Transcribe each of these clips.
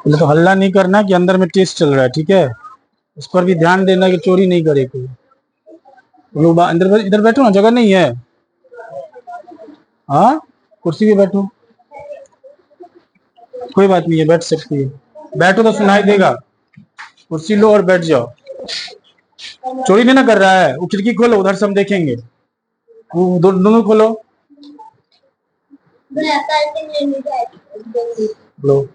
पहले तो हल्ला नहीं करना कि अंदर में टेस्ट चल रहा है, ठीक है। उस पर भी ध्यान देना कि चोरी नहीं करे कोई। लोग अंदर, इधर बैठो ना, जगह नहीं है। हाँ, कुर्सी पे बैठो, कोई बात नहीं है, बैठ सकती है। बैठो तो सुनाई देगा। कुर्सी लो और बैठ जाओ। चोरी नहीं ना कर रहा है। वो खिड़की खोलो, उधर से हम देखेंगे। वो दोनों खोलो। लो,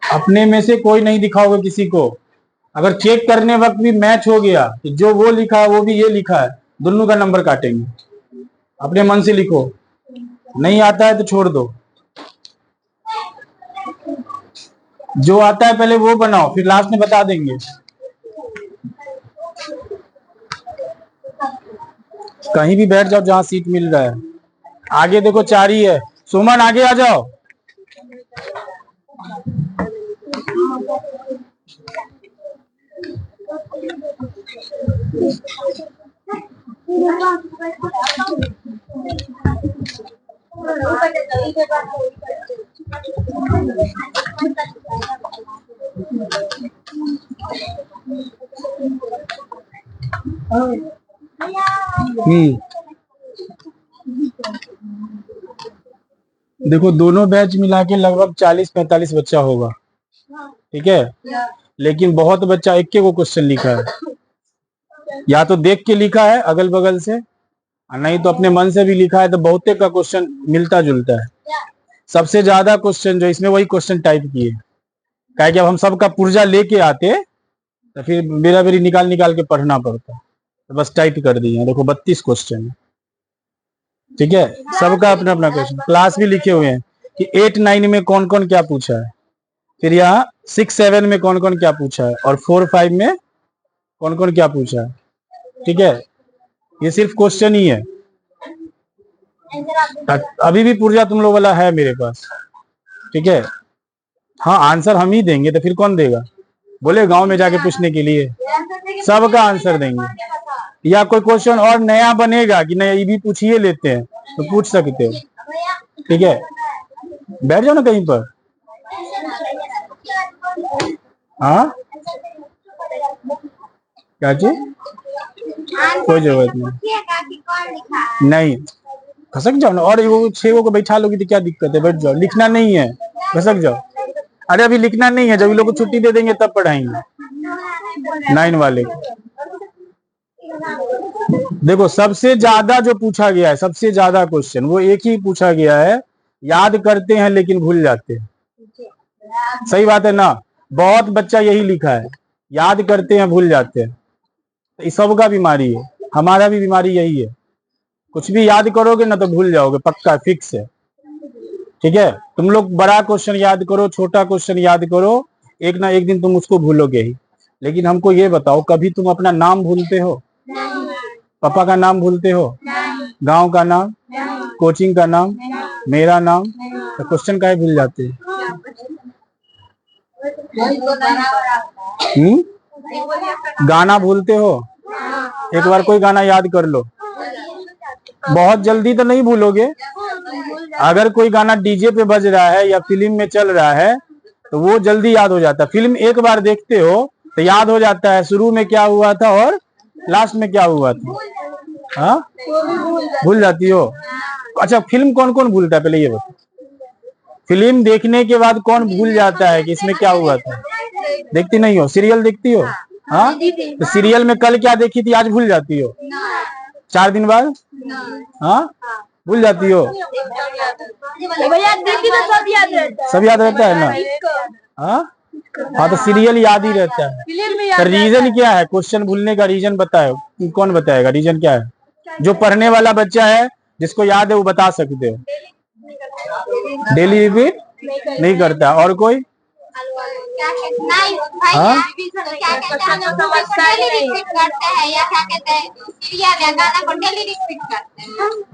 अपने में से कोई नहीं दिखाओगे किसी को। अगर चेक करने वक्त भी मैच हो गया कि जो वो लिखा है वो भी ये लिखा है, दोनों का नंबर काटेंगे। अपने मन से लिखो, नहीं आता है तो छोड़ दो। जो आता है पहले वो बनाओ, फिर लास्ट में बता देंगे। कहीं भी बैठ जाओ जहां सीट मिल रहा है। आगे देखो 4 ही है। सुमन आगे आ जाओ। देखो दोनों बैच मिला के लगभग 40-45 बच्चा होगा, ठीक है। लेकिन बहुत बच्चा एक को क्वेश्चन लिखा है, या तो देख के लिखा है अगल बगल से, नहीं तो अपने मन से भी लिखा है। तो बहुते का क्वेश्चन मिलता जुलता है। सबसे ज्यादा क्वेश्चन जो इसमें वही क्वेश्चन टाइप किए, क्या कि अब हम सबका पुर्जा लेके आते तो फिर मेरा मेरी निकाल निकाल के पढ़ना पड़ता, तो बस टाइप कर दिए। देखो 32 क्वेश्चन है, ठीक है। सबका अपना अपना क्वेश्चन, क्लास भी लिखे हुए हैं कि 8-9 में कौन कौन क्या पूछा है, फिर यहाँ 6-7 में कौन कौन क्या पूछा है, और 4-5 में कौन कौन क्या पूछा है, ठीक है। ये सिर्फ क्वेश्चन ही है। अभी भी पुर्जा तुम लोग वाला है मेरे पास, ठीक है। हाँ, आंसर हम ही देंगे तो फिर कौन देगा, बोले गांव में जाके पूछने के लिए। सबका आंसर देंगे। या कोई क्वेश्चन और नया बनेगा कि नहीं ये भी पूछिए लेते हैं तो पूछ सकते हो, ठीक है। बैठ जाओ ना कहीं पर। हाँ, क्या चीज, कोई जरूरत नहीं, खसक जाओ ना। और वो 6 को बैठा लोगी तो क्या दिक्कत है, बैठ जाओ। लिखना नहीं है, खसक जाओ। अरे अभी लिखना नहीं है, जब लोग को छुट्टी दे देंगे तब पढ़ाएंगे 9 वाले। देखो सबसे ज्यादा जो पूछा गया है, सबसे ज्यादा क्वेश्चन वो एक ही पूछा गया है, याद करते हैं लेकिन भूल जाते हैं। सही बात है ना। बहुत बच्चा यही लिखा है, याद करते हैं भूल जाते हैं। तो इस सब का बीमारी है, हमारा भी बीमारी यही है। कुछ भी याद करोगे ना तो भूल जाओगे, पक्का फिक्स है, ठीक है। तुम लोग बड़ा क्वेश्चन याद करो, छोटा क्वेश्चन याद करो, एक ना एक दिन तुम उसको भूलोगे ही। लेकिन हमको ये बताओ, कभी तुम अपना नाम भूलते हो? पापा का नाम भूलते हो? गांव का नाम, कोचिंग का नाम, मेरा नाम? तो क्वेश्चन काहे भूल जाते हैं? गाना भूलते हो? एक बार कोई गाना याद कर लो, बहुत जल्दी तो नहीं भूलोगे। अगर कोई गाना डीजे पे बज रहा है या फिल्म में चल रहा है तो वो जल्दी याद हो जाता है। फिल्म एक बार देखते हो तो याद हो जाता है शुरू में क्या हुआ था और लास्ट में क्या हुआ था। हाँ, भूल जाती हो। अच्छा, फिल्म कौन कौन भूलता है पहले ये बताओ। फिल्म देखने के बाद कौन भूल जाता है कि इसमें क्या हुआ था? देखती नहीं हो? सीरियल देखती हो? हाँ, तो सीरियल में कल क्या देखी थी आज भूल जाती हो? 4 दिन बाद हाँ भूल जाती हो? सब याद रहता है ना। हाँ, तो सीरियल याद ही रहता है। तो रीजन क्या है क्वेश्चन भूलने का? रीजन बताओ, कौन बताएगा रीजन क्या है? जो पढ़ने वाला बच्चा है, जिसको याद है वो बता सकते हो। डेली रिपीट नहीं करता। और कोई?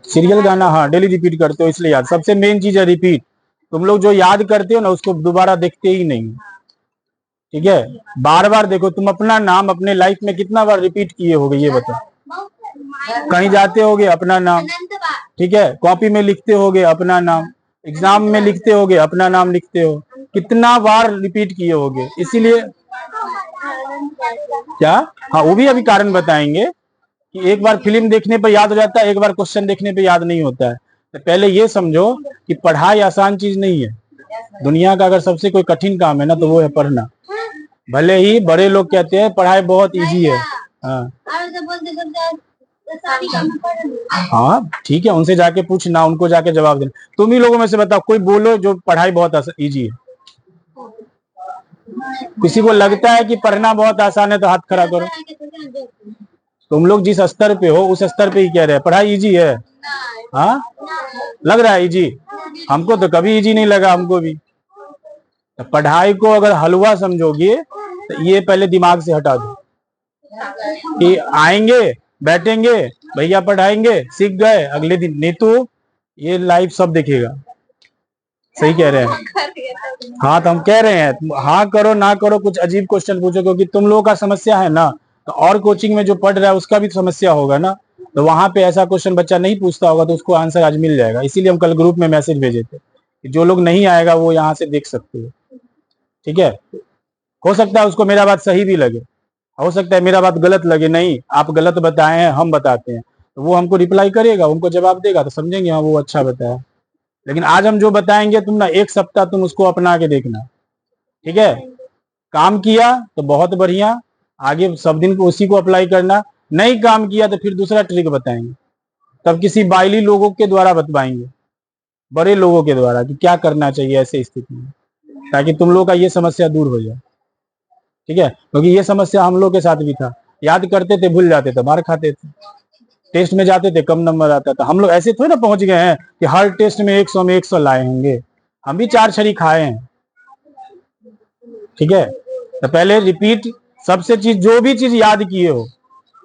सीरियल गाना हाँ डेली रिपीट करते हो इसलिए याद। सबसे मेन चीज है रिपीट। तुम लोग जो याद करते हो ना उसको दोबारा देखते ही नहीं, ठीक है। बार बार देखो। तुम अपना नाम अपने लाइफ में कितना बार रिपीट किए होगे ये बताओ। कहीं जाते होगे अपना नाम, ठीक है, कॉपी में लिखते होगे अपना नाम, एग्जाम में लिखते होगे, अपना नाम लिखते हो, कितना बार रिपीट किए होगे, इसीलिए क्या, हाँ वो भी अभी कारण बताएंगे कि एक बार फिल्म देखने पे याद हो जाता है, एक बार क्वेश्चन देखने पे याद नहीं होता है। तो पहले ये समझो कि पढ़ाई आसान चीज नहीं है। दुनिया का अगर सबसे कोई कठिन काम है ना तो वो है पढ़ना। भले ही बड़े लोग कहते हैं पढ़ाई बहुत इजी है, हाँ हाँ ठीक है, उनसे जाके पूछना, उनको जाके जवाब देना। तुम ही लोगों में से बताओ, कोई बोलो जो पढ़ाई बहुत इजी है। किसी को लगता है कि पढ़ना बहुत आसान है तो हाथ खड़ा करो। तुम लोग जिस स्तर पे हो उस स्तर पे ही कह रहे हैं पढ़ाई इजी है। हाँ लग रहा है इजी, हमको तो कभी इजी नहीं लगा, हमको भी। तो पढ़ाई को अगर हलवा समझोगे तो ये पहले दिमाग से हटा दो कि आएंगे बैठेंगे भैया पढ़ाएंगे सीख गए अगले दिन, नहीं तो ये लाइव सब देखेगा। सही कह रहे हैं, हाँ तो हम कह रहे हैं हाँ करो ना करो, कुछ अजीब क्वेश्चन पूछो, क्योंकि तुम लोगों का समस्या है ना, तो और कोचिंग में जो पढ़ रहा है उसका भी समस्या होगा ना, तो वहां पे ऐसा क्वेश्चन बच्चा नहीं पूछता होगा तो उसको आंसर आज मिल जाएगा। इसीलिए हम कल ग्रुप में मैसेज भेजे थे कि जो लोग नहीं आएगा वो यहाँ से देख सकते हो, ठीक है। हो सकता है उसको मेरा बात सही भी लगे, हो सकता है मेरा बात गलत लगे, नहीं आप गलत बताए हैं हम बताते हैं, तो वो हमको रिप्लाई करेगा, उनको जवाब देगा तो समझेंगे हाँ वो अच्छा बताया। लेकिन आज हम जो बताएंगे तुम ना एक सप्ताह तुम उसको अपना के देखना, ठीक है। काम किया तो बहुत बढ़िया, आगे सब दिन को उसी को अप्लाई करना, नहीं काम किया तो फिर दूसरा ट्रिक बताएंगे, तब किसी बाइली लोगों के द्वारा बतवाएंगे, बड़े लोगों के द्वारा कि क्या करना चाहिए ऐसे स्थिति में, ताकि तुम लोग का ये समस्या दूर हो जाए, ठीक है। क्योंकि ये समस्या हम लोग के साथ भी था, याद करते थे भूल जाते थे मार खाते थे, टेस्ट में जाते थे कम नंबर आता था। हम लोग ऐसे थोड़ी ना पहुंच गए हैं कि हर टेस्ट में 100 में 100 लाए होंगे, हम भी 4 छड़ी खाए हैं, ठीक है। तो पहले रिपीट, सबसे चीज जो भी चीज याद किए हो,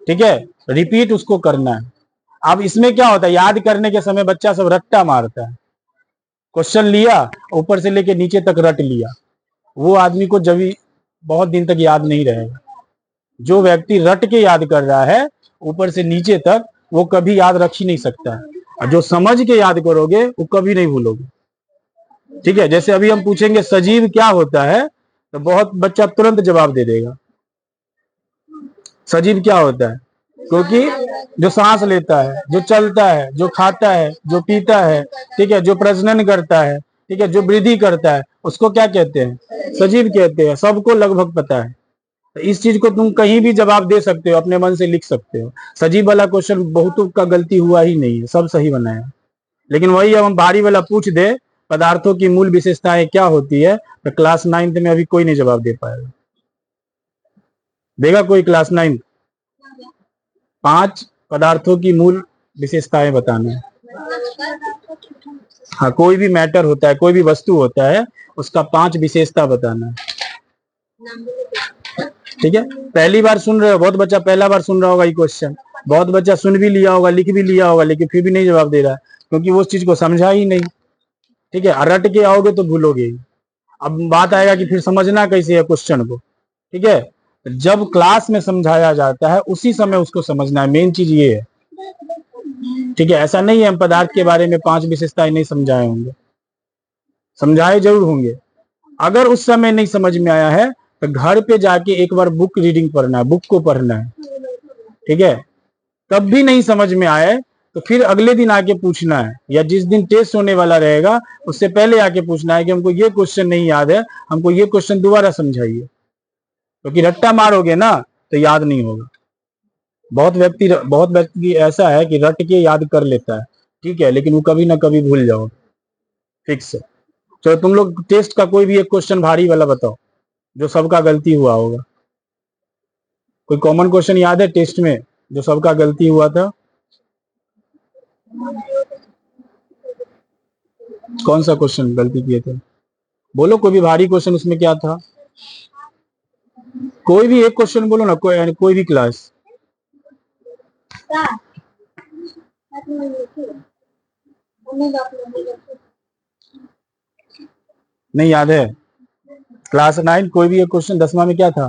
ठीक है, रिपीट उसको करना है। अब इसमें क्या होता है, याद करने के समय बच्चा सब रट्टा मारता है, क्वेश्चन लिया ऊपर से लेके नीचे तक रट लिया, वो आदमी को जब बहुत दिन तक याद नहीं रहेगा। जो व्यक्ति रट के याद कर रहा है ऊपर से नीचे तक, वो कभी याद रख ही नहीं सकता है, और जो समझ के याद करोगे वो कभी नहीं भूलोगे, ठीक है। जैसे अभी हम पूछेंगे सजीव क्या होता है तो बहुत बच्चा तुरंत जवाब दे देगा सजीव क्या होता है, क्योंकि जो सांस लेता है, जो चलता है, जो खाता है, जो पीता है, ठीक है, जो प्रजनन करता है, ठीक है, जो वृद्धि करता है, उसको क्या कहते हैं, सजीव कहते हैं। सबको लगभग पता है, तो इस चीज को तुम कहीं भी जवाब दे सकते हो, अपने मन से लिख सकते हो। सजीव वाला क्वेश्चन बहुतों का गलती हुआ ही नहीं है, सब सही बनाया। लेकिन वही अब हम भारी वाला पूछ दे पदार्थों की मूल विशेषताएं क्या होती है, तो क्लास 9th में अभी कोई नहीं जवाब दे पाएगा। देगा कोई क्लास 9th? 5 पदार्थों की मूल विशेषताएं बताना है। हाँ कोई भी मैटर होता है, कोई भी वस्तु होता है, उसका 5 विशेषता बताना है, ठीक है। पहली बार सुन रहे हो, बहुत बच्चा पहला बार सुन रहा होगा ये क्वेश्चन, बहुत बच्चा सुन भी लिया होगा, लिख भी लिया होगा, लेकिन फिर भी नहीं जवाब दे रहा है, क्योंकि वो उस चीज को समझा ही नहीं, ठीक है। रट के आओगे तो भूलोगे ही। अब बात आएगा कि फिर समझना कैसे है क्वेश्चन को, ठीक है। जब क्लास में समझाया जाता है उसी समय उसको समझना है, मेन चीज ये है, ठीक है। ऐसा नहीं है हम पदार्थ के बारे में 5 विशेषताएं नहीं समझाए होंगे, समझाए जरूर होंगे। अगर उस समय नहीं समझ में आया है तो घर पे जाके एक बार बुक रीडिंग पढ़ना है, बुक को पढ़ना है, ठीक है। तब भी नहीं समझ में आए तो फिर अगले दिन आके पूछना है, या जिस दिन टेस्ट होने वाला रहेगा उससे पहले आके पूछना है कि हमको ये क्वेश्चन नहीं याद है, हमको ये क्वेश्चन दोबारा समझाइए, क्योंकि रट्टा मारोगे ना तो याद नहीं होगा। बहुत व्यक्ति ऐसा है कि रट के याद कर लेता है, ठीक है, लेकिन वो कभी ना कभी भूल जाओ, फिक्स है। चलो तुम लोग टेस्ट का कोई भी एक क्वेश्चन भारी वाला बताओ जो सबका गलती हुआ होगा। कोई कॉमन क्वेश्चन याद है टेस्ट में जो सबका गलती हुआ था? कौन सा क्वेश्चन गलती किए थे, बोलो कोई भी भारी क्वेश्चन, उसमें क्या था? कोई भी एक क्वेश्चन बोलो ना, कोई भी क्लास। नहीं याद है? क्लास 9 कोई भी एक क्वेश्चन, 10वां में क्या था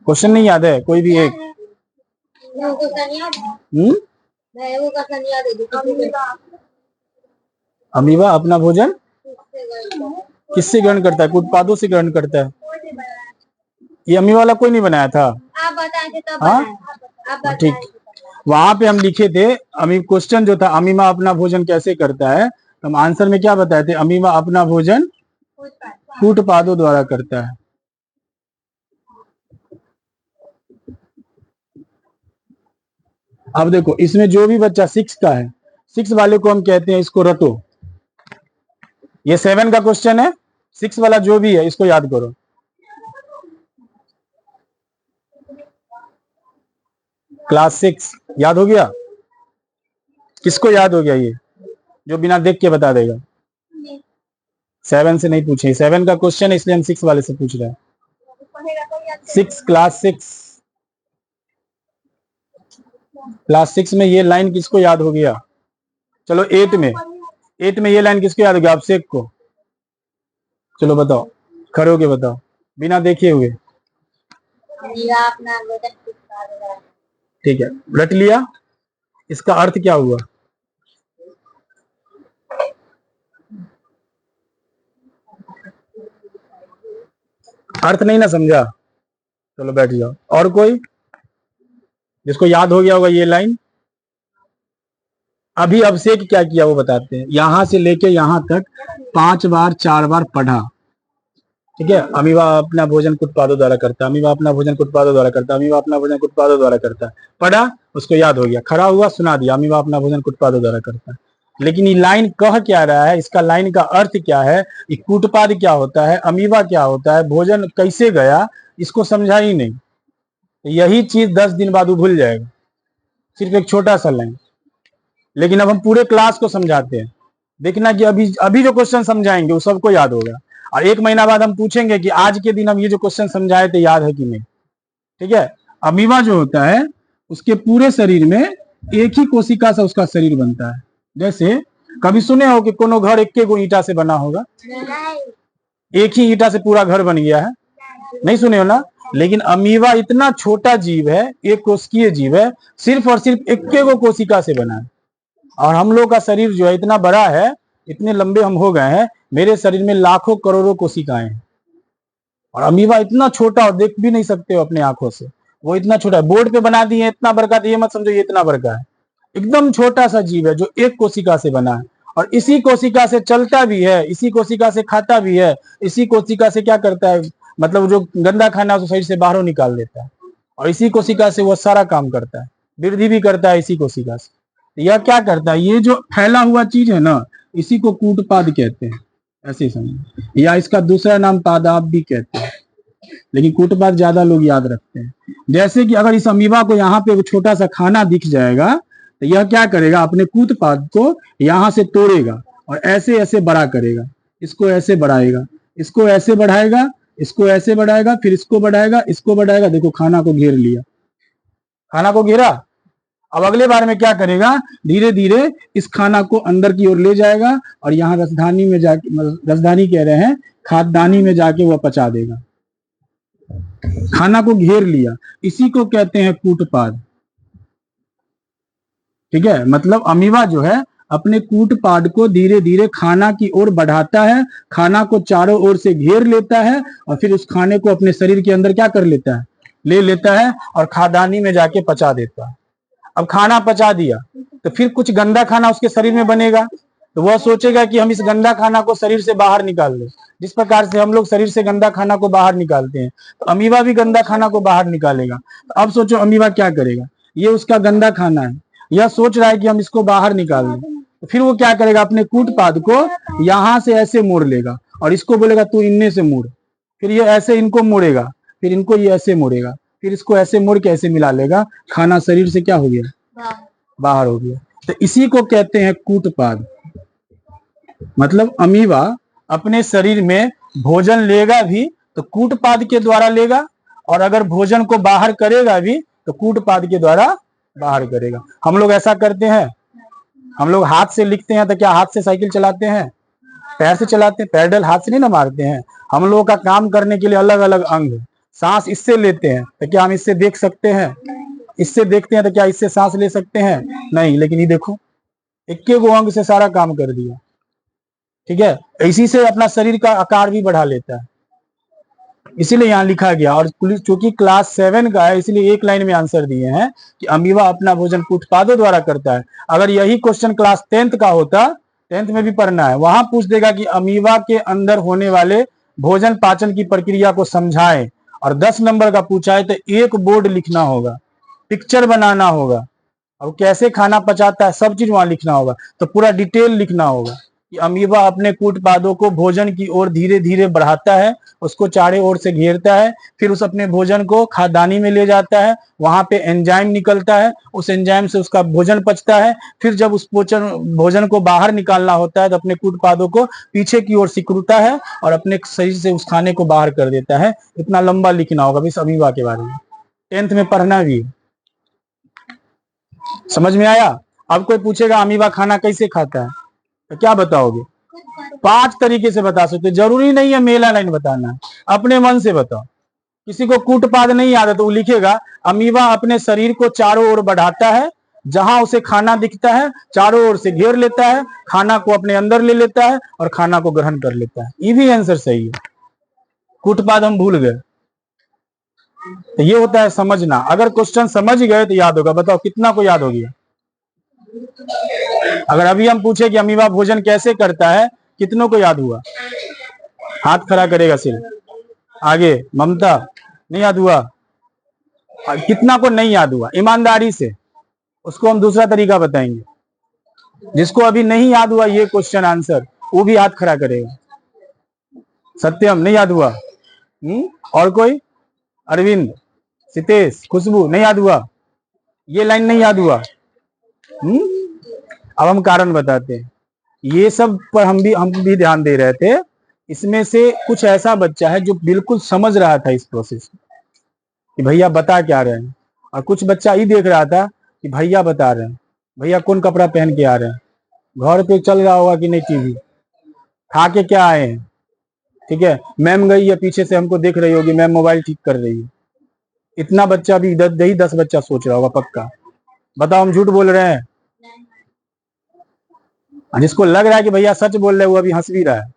क्वेश्चन, नहीं याद है कोई भी एक? अमीबा अपना भोजन किससे ग्रहण करता है? उत्पादों से ग्रहण करता है। ये अमीबा वाला कोई नहीं बनाया था? आप बताए थे तब हाँ आप ठीक, वहां पे हम लिखे थे क्वेश्चन जो था अमीबा अपना भोजन कैसे करता है, तो हम आंसर में क्या बताए थे? अमीबा अपना भोजन कूटपादों द्वारा करता है। अब देखो इसमें जो भी बच्चा 6 का है, 6 वाले को हम कहते हैं इसको रटो। ये 7 का क्वेश्चन है, 6 वाला जो भी है इसको याद करो। क्लास 6 याद हो गया? किसको याद हो गया ये जो बिना देख के बता देगा? 7 से नहीं पूछे, 7 का क्वेश्चन है इसलिए हम 6 वाले से पूछ रहे हैं। 6 क्लास 6 में ये लाइन किसको याद हो गया? चलो 8 में ये लाइन किसको याद हो गया? अभिषेक को। चलो बताओ, खड़े होके बताओ बिना देखे हुए। ठीक है, रट लिया। इसका अर्थ क्या हुआ? अर्थ नहीं ना समझा? चलो बैठ जाओ। और कोई जिसको याद हो गया होगा ये लाइन? अभी अभिषेक क्या किया वो बताते हैं। यहां से लेके यहां तक 5 बार 4 बार पढ़ा, ठीक है। अमीबा अपना भोजन कुटपादों द्वारा करता है, अमीबा अपना भोजन कुटपादों द्वारा करता है, अमीबा अपना भोजन कुटपादों द्वारा करता है। पढ़ा, उसको याद हो गया, खड़ा हुआ सुना दिया, अमीबा अपना भोजन कुटपादों द्वारा करता है। लेकिन ये लाइन कह क्या रहा है? इसका लाइन का अर्थ क्या है? कूटपाद क्या होता है? अमीबा क्या होता है? भोजन कैसे गया? इसको समझा ही नहीं। यही चीज 10 दिन बाद वो भूल जाएगा, सिर्फ एक छोटा सा लाइन। लेकिन अब हम पूरे क्लास को समझाते हैं। देखना कि अभी अभी जो क्वेश्चन समझाएंगे वो सबको याद होगा, और 1 महीना बाद हम पूछेंगे कि आज के दिन हम ये जो क्वेश्चन समझाए थे याद है कि नहीं। ठीक है। अमीबा जो होता है उसके पूरे शरीर में एक ही कोशिका से उसका शरीर बनता है। जैसे कभी सुने हो कि कोनो घर एक गो ईंटा से बना होगा? एक ही ईंटा से पूरा घर बन गया है? नहीं सुने हो ना? लेकिन अमीबा इतना छोटा जीव है, एक कोशिकीय जीव है, सिर्फ और सिर्फ एक गो कोशिका से बना है। और हम लोग का शरीर जो है इतना बड़ा है, इतने लंबे हम हो गए हैं, मेरे शरीर में लाखों करोड़ों कोशिकाएं हैं। और अमीबा इतना छोटा, और देख भी नहीं सकते हो अपने आंखों से, वो इतना छोटा है। बोर्ड पे बना दिए इतना बड़का, तो ये मत समझो ये इतना बड़का है। एकदम छोटा सा जीव है जो एक कोशिका से बना है, और इसी कोशिका से चलता भी है, इसी कोशिका से खाता भी है, इसी कोशिका से क्या करता है, मतलब जो गंदा खाना है शरीर से बाहर निकाल देता है, और इसी कोशिका से वो सारा काम करता है, वृद्धि भी करता है इसी कोशिका से। यह क्या करता है? ये जो फैला हुआ चीज है ना, इसी को कूटपाद कहते हैं, ऐसे समझ। या इसका दूसरा नाम पादाप भी कहते हैं, लेकिन कूटपाद ज्यादा लोग याद रखते हैं। जैसे कि अगर इस अमीबा को यहाँ पे छोटा सा खाना दिख जाएगा, तो यह क्या करेगा? अपने कूटपाद को यहाँ से तोड़ेगा और ऐसे ऐसे बड़ा करेगा। इसको ऐसे बढ़ाएगा, इसको ऐसे बढ़ाएगा, इसको ऐसे बढ़ाएगा, फिर इसको बढ़ाएगा, इसको बढ़ाएगा। देखो खाना को घेर लिया, खाना को घेरा। अब अगले बार में क्या करेगा? धीरे धीरे इस खाना को अंदर की ओर ले जाएगा, और यहाँ रसधानी में जाके, रसधानी कह रहे हैं, खाद्यदानी में जाके वह पचा देगा। खाना को घेर लिया, इसी को कहते हैं कूटपाद। ठीक है। मतलब अमीबा जो है अपने कूटपाद को धीरे धीरे खाना की ओर बढ़ाता है, खाना को चारों ओर से घेर लेता है, और फिर उस खाने को अपने शरीर के अंदर क्या कर लेता है? ले लेता है, और खाद्यानी में जाके पचा देता है। अब खाना पचा दिया तो फिर कुछ गंदा खाना उसके शरीर में बनेगा, तो वह सोचेगा कि हम इस गंदा खाना को शरीर से बाहर निकाल लें। जिस प्रकार से हम लोग शरीर से गंदा खाना को बाहर निकालते हैं, तो अमीबा भी गंदा खाना को बाहर निकालेगा। तो अब सोचो अमीबा क्या करेगा? ये उसका गंदा खाना है, यह सोच रहा है कि हम इसको बाहर निकाल लें, तो फिर वो क्या करेगा? अपने कूटपाद को यहाँ से ऐसे मोड़ लेगा, और इसको बोलेगा तू इनमें से मोड़। फिर ये ऐसे इनको मोड़ेगा, फिर इनको ये ऐसे मोड़ेगा, फिर इसको ऐसे मोड़ के ऐसे मिला लेगा। खाना शरीर से क्या हो गया? बाहर हो गया। तो इसी को कहते हैं कूटपाद। मतलब अमीबा अपने शरीर में भोजन लेगा भी तो कूटपाद के द्वारा लेगा, और अगर भोजन को बाहर करेगा भी तो कूटपाद के द्वारा बाहर करेगा। हम लोग ऐसा करते हैं? हम लोग हाथ से लिखते हैं तो क्या हाथ से साइकिल चलाते हैं? पैर से चलाते हैं? पैडल हाथ से नहीं ना मारते हैं। हम लोगों का काम करने के लिए अलग अलग अंग है। सांस इससे लेते हैं तो क्या हम इससे देख सकते हैं? इससे देखते हैं तो क्या इससे सांस ले सकते हैं? नहीं। लेकिन ये देखो, 21 अंग से सारा काम कर दिया। ठीक है, इसी से अपना शरीर का आकार भी बढ़ा लेता है, इसीलिए यहाँ लिखा गया। और चूंकि क्लास 7 का है इसलिए एक लाइन में आंसर दिए हैं कि अमीबा अपना भोजन कूटपादों द्वारा करता है। अगर यही क्वेश्चन क्लास 10th का होता, 10th में भी पढ़ना है, वहां पूछ देगा कि अमीबा के अंदर होने वाले भोजन पाचन की प्रक्रिया को समझाएं, और 10 नंबर का पूछा है तो एक बोर्ड लिखना होगा, पिक्चर बनाना होगा, और कैसे खाना पचाता है सब चीज वहां लिखना होगा। तो पूरा डिटेल लिखना होगा कि अमीबा अपने कूटपादों को भोजन की ओर धीरे धीरे बढ़ाता है, उसको चारों ओर से घेरता है, फिर उस अपने भोजन को खादानी में ले जाता है, वहां पे एंजाइम निकलता है, उस एंजाइम से उसका भोजन पचता है, फिर जब उस भोजन को बाहर निकालना होता है तो अपने कूटपादों को पीछे की ओर सिकुड़ता है और अपने शरीर से उस खाने को बाहर कर देता है। इतना लंबा लिखना होगा इस अमीबा के बारे में, 10th में पढ़ना भी। समझ में आया? अब कोई पूछेगा अमीबा खाना कैसे खाता है तो क्या बताओगे? 5 तरीके से बता सकते, जरूरी नहीं है मेला लाइन बताना, अपने मन से बताओ। किसी को कूटपाद नहीं आता तो वो लिखेगा अमीबा अपने शरीर को चारों ओर बढ़ाता है, जहां उसे खाना दिखता है चारों ओर से घेर लेता है, खाना को अपने अंदर ले लेता है और खाना को ग्रहण कर लेता है। ये भी आंसर सही है, कूटपाद हम भूल गए। तो ये होता है समझना। अगर क्वेश्चन समझ गए तो याद होगा। बताओ कितना को याद हो गया? अगर अभी हम पूछे कि अमीबा भोजन कैसे करता है, कितनों को याद हुआ? हाथ खड़ा करेगा सिर्फ। आगे ममता, नहीं याद हुआ? कितना को नहीं याद हुआ? ईमानदारी से उसको हम दूसरा तरीका बताएंगे। जिसको अभी नहीं याद हुआ ये क्वेश्चन आंसर, वो भी हाथ खड़ा करेगा। सत्यम, नहीं याद हुआ? और कोई? अरविंद, सितेश, खुशबू, नहीं याद हुआ? ये लाइन नहीं याद हुआ? अब हम कारण बताते हैं। ये सब पर हम भी ध्यान दे रहे थे। इसमें से कुछ ऐसा बच्चा है जो बिल्कुल समझ रहा था इस प्रोसेस में कि भैया बता क्या रहे हैं, और कुछ बच्चा ही देख रहा था कि भैया बता रहे हैं, भैया कौन कपड़ा पहन के आ रहे हैं, घर पे चल रहा होगा कि नहीं, टीवी खा के क्या आए हैं, ठीक है, मैम गई है पीछे से हमको देख रही होगी, मैम मोबाइल ठीक कर रही है। इतना बच्चा भी 10 बच्चा सोच रहा होगा पक्का। बताओ हम झूठ बोल रहे हैं? जिसको लग रहा है कि भैया सच बोल रहे हैं वो अभी हंस भी रहा है।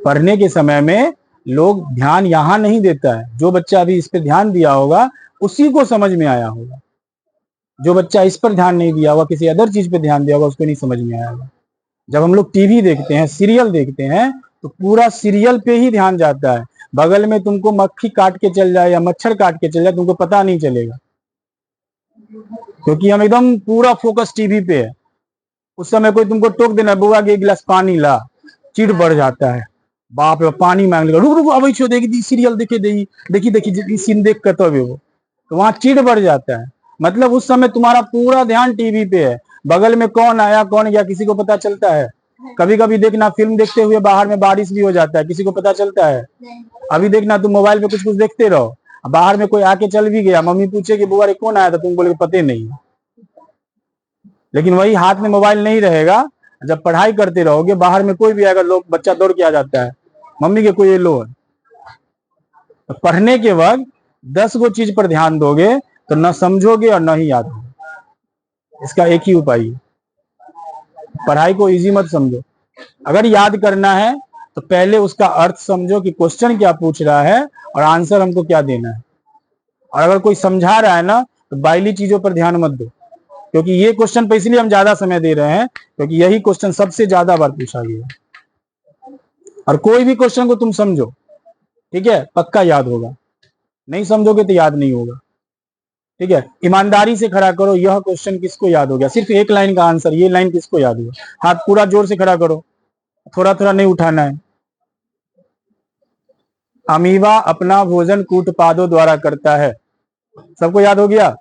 पढ़ने के समय में लोग ध्यान यहां नहीं देता है। जो बच्चा अभी इस पर ध्यान दिया होगा उसी को समझ में आया होगा। जो बच्चा इस पर ध्यान नहीं दिया होगा, किसी अदर चीज पे ध्यान दिया होगा, उसको नहीं समझ में आया होगा। जब हम लोग टीवी देखते हैं, सीरियल देखते हैं, तो पूरा सीरियल पे ही ध्यान जाता है। बगल में तुमको मक्खी काट के चल जाए या मच्छर काट के चल जाए तुमको पता नहीं चलेगा, क्योंकि हम एकदम पूरा फोकस टीवी पे है। उस समय कोई तुमको टोक देना, बुआ के 1 गिलास पानी ला, चिढ़ बढ़ जाता है, बाप रे पानी मांग लेगा, रुक रुक अभी छो देखी सीरियल देखे देखी देखी सीन देख कर, तो वहां चिढ़ बढ़ जाता है। मतलब उस समय तुम्हारा पूरा ध्यान टीवी पे है। बगल में कौन आया कौन गया किसी को पता चलता है? कभी कभी देखना फिल्म देखते हुए बाहर में बारिश भी हो जाता है, किसी को पता चलता है? अभी देखना तुम मोबाइल पे कुछ कुछ देखते रहो, बाहर में कोई आके चल भी गया, मम्मी पूछे कि बुआ रे कौन आया था, तुम बोले पते नहीं। लेकिन वही हाथ में मोबाइल नहीं रहेगा, जब पढ़ाई करते रहोगे बाहर में कोई भी आएगा, लोग बच्चा दौड़ के आ जाता है, मम्मी के कोई ये लो है। तो पढ़ने के वक्त 10 गो चीज पर ध्यान दोगे तो न समझोगे और न ही याद होगा। इसका एक ही उपाय है, पढ़ाई को इजी मत समझो। अगर याद करना है तो पहले उसका अर्थ समझो कि क्वेश्चन क्या पूछ रहा है और आंसर हमको क्या देना है। और अगर कोई समझा रहा है ना तो बाइली चीजों पर ध्यान मत दो, क्योंकि ये क्वेश्चन पे इसलिए हम ज्यादा समय दे रहे हैं क्योंकि यही क्वेश्चन सबसे ज्यादा बार पूछा गया। और कोई भी क्वेश्चन को तुम समझो, ठीक है, पक्का याद होगा। नहीं समझोगे तो याद नहीं होगा, ठीक है। ईमानदारी से खड़ा करो, यह क्वेश्चन किसको याद हो गया? सिर्फ एक लाइन का आंसर, ये लाइन किसको याद हुआ? हाथ पूरा जोर से खड़ा करो, थोड़ा थोड़ा नहीं उठाना है। अमीबा अपना भोजन कूटपादों द्वारा करता है, सबको याद हो गया?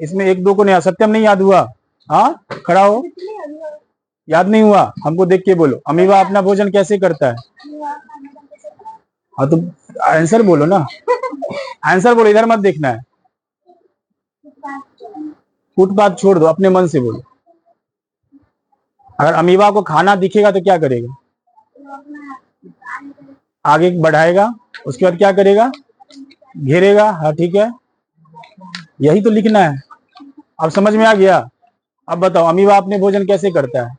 इसमें 1-2 को नहीं, सत्यम नहीं याद हुआ? हाँ खड़ा हो, याद नहीं हुआ? हमको देख के बोलो, अमीबा अपना भोजन कैसे करता है? हाँ तो आंसर बोलो ना, आंसर बोलो, इधर मत देखना है। कूटपाद छोड़ दो, अपने मन से बोलो। अगर अमीबा को खाना दिखेगा तो क्या करेगा? आगे बढ़ाएगा, उसके बाद क्या करेगा? घेरेगा। हाँ ठीक है, यही तो लिखना है। अब समझ में आ गया? अब बताओ अमीबा अपने भोजन कैसे करता है?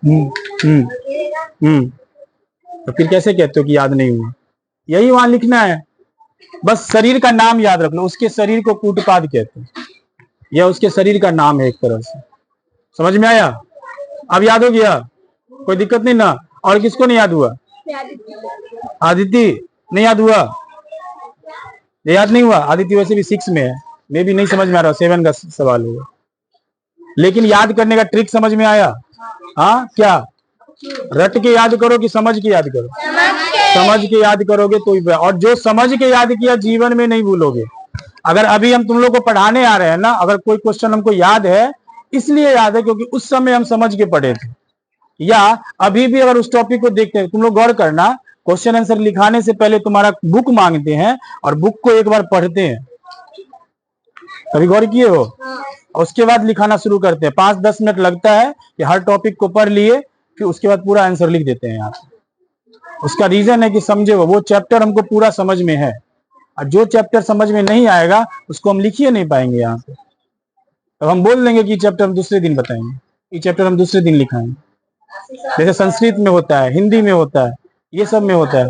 हम्म। तो फिर कैसे कहते हो कि याद नहीं हुआ? यही वहां लिखना है, बस शरीर का नाम याद रख लो। उसके शरीर को कूटपाद कहते हैं, यह उसके शरीर का नाम है एक तरह से। समझ में आया? अब याद हो गया, कोई दिक्कत नहीं ना? और किसको नहीं याद हुआ? आदिति नहीं याद हुआ? ये याद नहीं हुआ? आदिति वैसे भी 6 में है, मैं भी नहीं समझ में आ रहा, 7 का सवाल होगा। लेकिन याद करने का ट्रिक समझ में आया? हाँ, क्या रट के याद करो कि समझ के याद करो? समझ के याद करोगे तो, और जो समझ के याद किया जीवन में नहीं भूलोगे। अगर अभी हम तुम लोग को पढ़ाने आ रहे हैं ना, अगर कोई क्वेश्चन हमको याद है, इसलिए याद है क्योंकि उस समय हम समझ के पढ़े थे। या अभी भी अगर उस टॉपिक को देखते हैं, तुम लोग गौर करना, क्वेश्चन आंसर लिखाने से पहले तुम्हारा बुक मांगते हैं और बुक को एक बार पढ़ते हैं। कभी गौर किए हो? उसके बाद लिखाना शुरू करते हैं। 5-10 मिनट लगता है कि हर टॉपिक को पढ़ लिए, फिर उसके बाद पूरा आंसर लिख देते हैं यहाँ। उसका रीजन है कि समझे वो चैप्टर हमको पूरा समझ में है, और जो चैप्टर समझ में नहीं आएगा उसको हम लिख ही नहीं पाएंगे यहाँ पे। अब हम बोल देंगे कि चैप्टर हम दूसरे दिन बताएंगे, ये चैप्टर हम दूसरे दिन लिखाएंगे। जैसे संस्कृत में होता है, हिंदी में होता है, ये सब में होता है।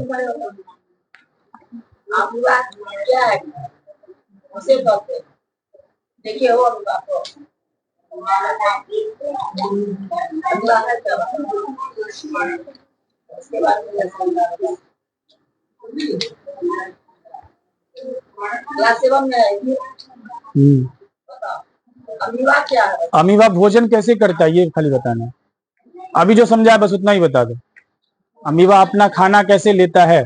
देखिए वो अमीबा भोजन कैसे करता है ये खाली बताना है। अभी जो समझा है बस उतना ही बता दो। अमीबा अपना खाना कैसे लेता है?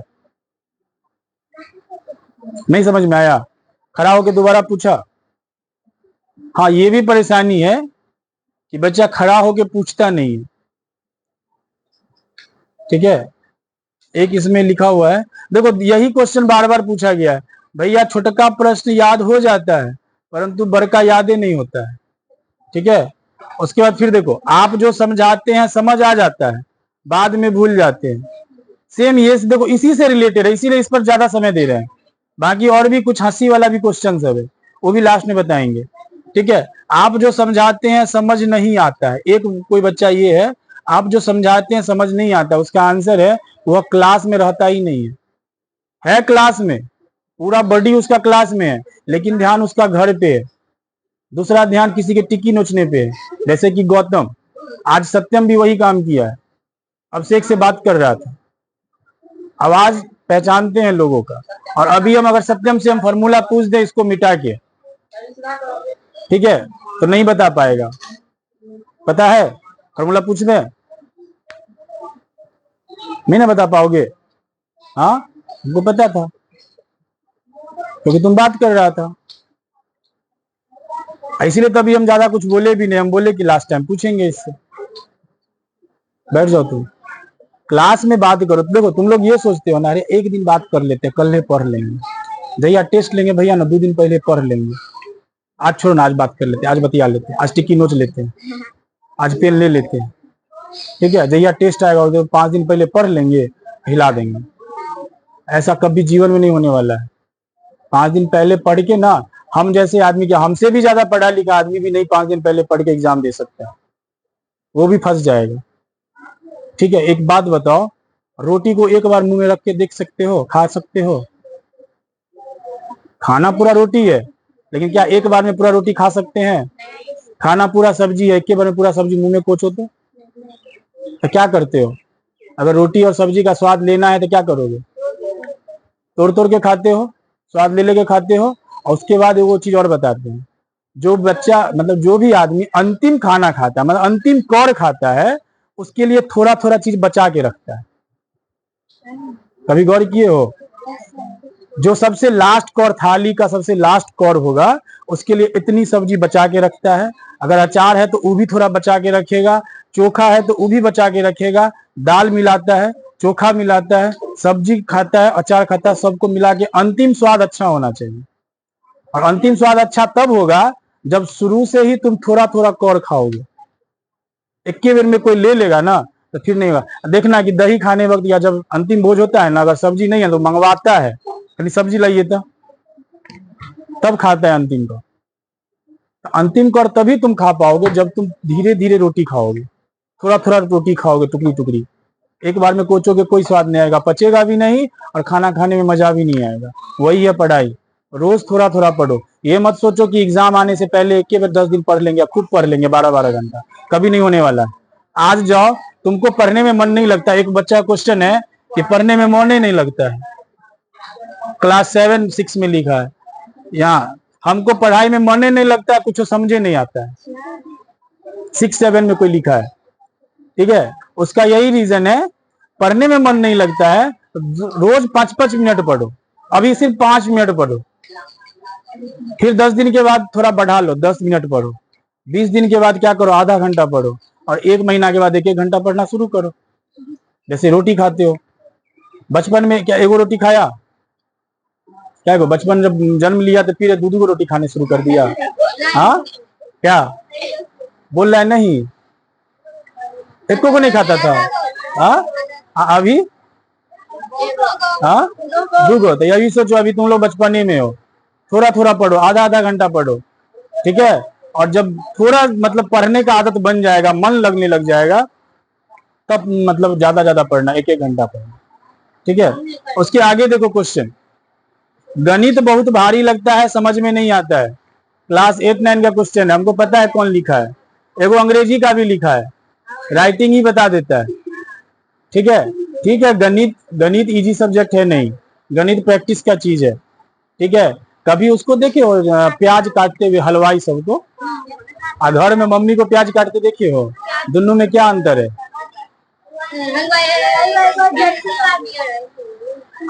नहीं समझ में आया? खड़ा होकर दोबारा पूछा। हाँ, ये भी परेशानी है कि बच्चा खड़ा होकर पूछता नहीं है। ठीक है, एक इसमें लिखा हुआ है, देखो यही क्वेश्चन बार बार पूछा गया है। भैया छोटका प्रश्न याद हो जाता है परंतु बड़का याद ही नहीं होता है। ठीक है, उसके बाद फिर देखो, आप जो समझाते हैं समझ आ जाता है, बाद में भूल जाते हैं। सेम ये देखो इसी से रिलेटेड है, इसीलिए इस पर ज्यादा समय दे रहे हैं। बाकी और भी कुछ हंसी वाला भी क्वेश्चन सब है, वो भी लास्ट में बताएंगे। ठीक है, आप जो समझाते हैं समझ नहीं आता है। एक कोई बच्चा ये है, आप जो समझाते हैं समझ नहीं आता, उसका आंसर है वह क्लास में रहता ही नहीं है क्लास में, पूरा बॉडी उसका क्लास में है, लेकिन ध्यान उसका घर पे है, दूसरा ध्यान किसी के टिक्की नोचने पे है। जैसे कि गौतम, आज सत्यम भी वही काम किया है, अब शेख से बात कर रहा था। आवाज पहचानते हैं लोगों का, और अभी हम अगर सत्यम से हम फॉर्मूला पूछ दें इसको मिटा के, ठीक है, तो नहीं बता पाएगा। पता है? फॉर्मूला पूछ दें, नहीं ना बता पाओगे? हाँ, हमको पता था क्योंकि तुम बात कर रहा था, इसीलिए तभी हम ज्यादा कुछ बोले भी नहीं। हम बोले कि लास्ट टाइम पूछेंगे इससे। बैठ जाओ तुम, क्लास में बात करो। देखो तुम लोग ये सोचते हो ना, अरे एक दिन बात कर लेते हैं, कल पढ़ लेंगे, भैया टेस्ट लेंगे भैया ना, 2 दिन पहले पढ़ लेंगे, आज छोड़ो ना, आज बात कर लेते हैं, आज बतिया लेते हैं, आज टिक्की नोच लेते हैं, आज पेन ले लेते हैं। ठीक है, जैया टेस्ट आएगा और 5 दिन पहले पढ़ लेंगे, हिला देंगे। ऐसा कभी जीवन में नहीं होने वाला है। 5 दिन पहले पढ़ के ना, हम जैसे आदमी, क्या हमसे भी ज्यादा पढ़ा लिखा आदमी भी नहीं 5 दिन पहले पढ़ के एग्जाम दे सकता है, वो भी फंस जाएगा। ठीक है, एक बात बताओ, रोटी को एक बार मुंह में रख के देख सकते हो, खा सकते हो? खाना पूरा रोटी है, लेकिन क्या एक बार में पूरा रोटी खा सकते हैं? खाना पूरा सब्जी है, एक बार में पूरा सब्जी मुंह में कोचो तो क्या करते हो? अगर रोटी और सब्जी का स्वाद लेना है तो क्या करोगे? तोड़ तोड़ के खाते हो, स्वाद ले लेके खाते हो। और उसके बाद वो चीज और बताते हैं, जो बच्चा मतलब जो भी आदमी अंतिम खाना खाता है, मतलब अंतिम कौर खाता है, उसके लिए थोड़ा थोड़ा चीज बचा के रखता है। कभी गौर किए हो? जो सबसे लास्ट कौर, थाली का सबसे लास्ट कौर होगा, उसके लिए इतनी सब्जी बचा के रखता है। अगर अचार है तो वो भी थोड़ा बचा के रखेगा, चोखा है तो वो भी बचा के रखेगा, दाल मिलाता है, चोखा मिलाता है, सब्जी खाता है, अचार खाता है, सबको मिला के अंतिम स्वाद अच्छा होना चाहिए। और अंतिम स्वाद अच्छा तब होगा जब शुरू से ही तुम थोड़ा थोड़ा कौर खाओगे। एक के बेर में कोई ले लेगा ना तो फिर नहीं होगा। देखना कि दही खाने वक्त या जब अंतिम भोज होता है ना, अगर सब्जी नहीं है तो मंगवाता है, खाली सब्जी लाइए तो तब खाता है अंतिम कौर। तो अंतिम कौर तभी तुम खा पाओगे जब तुम धीरे धीरे रोटी खाओगे, थोड़ा थोड़ा रोटी खाओगे टुकड़ी टुकड़ी, एक बार में कोचोगे कोई स्वाद नहीं आएगा, पचेगा भी नहीं और खाना खाने में मजा भी नहीं आएगा। वही है पढ़ाई, रोज थोड़ा थोड़ा पढ़ो। ये मत सोचो कि एग्जाम आने से पहले एक बार 10 दिन पढ़ लेंगे, खूब पढ़ लेंगे 12-12 घंटा, कभी नहीं होने वाला है। आज जाओ, तुमको पढ़ने में मन नहीं लगता, एक बच्चा क्वेश्चन है कि पढ़ने में मन ही नहीं लगता है, क्लास 7-6 में लिखा है यहाँ, हमको पढ़ाई में मन ही नहीं लगता है, कुछ समझे नहीं आता है, 6-7 में कोई लिखा है, ठीक है। उसका यही रीजन है, पढ़ने में मन नहीं लगता है, रोज 5-5 मिनट पढ़ो, अभी सिर्फ 5 मिनट पढ़ो, फिर 10 दिन के बाद थोड़ा बढ़ा लो, 10 मिनट पढ़ो, 20 दिन के बाद क्या करो, आधा घंटा पढ़ो, और 1 महीना के बाद 1-1 घंटा पढ़ना शुरू करो। जैसे रोटी खाते हो, बचपन में क्या एगो रोटी खाया, क्या को बचपन जब जन्म लिया तो फिर 2-2 रोटी खाने शुरू कर दिया, हाँ क्या बोल रहा है, नहीं एक को नहीं खाता था, हाँ अभी, हाँ 2 तो यही सोचो, अभी तुम लोग बचपने में हो, थोड़ा थोड़ा पढ़ो, आधा घंटा पढ़ो, ठीक है। और जब थोड़ा मतलब पढ़ने का आदत बन जाएगा, मन लगने लग जाएगा, तब मतलब ज्यादा पढ़ना, 1-1 घंटा पढ़ना, ठीक है। उसके आगे देखो क्वेश्चन, गणित बहुत भारी लगता है, समझ में नहीं आता है, क्लास 8-9 का क्वेश्चन है, हमको पता है कौन लिखा है, एगो अंग्रेजी का भी लिखा है, राइटिंग ही बता देता है, ठीक है। ठीक है, गणित इजी सब्जेक्ट है नहीं, गणित प्रैक्टिस का चीज है, ठीक है। कभी उसको देखे हो प्याज काटते हुए हलवाई सबको, घर में मम्मी को प्याज काटते देखे हो, दोनों में क्या अंतर है?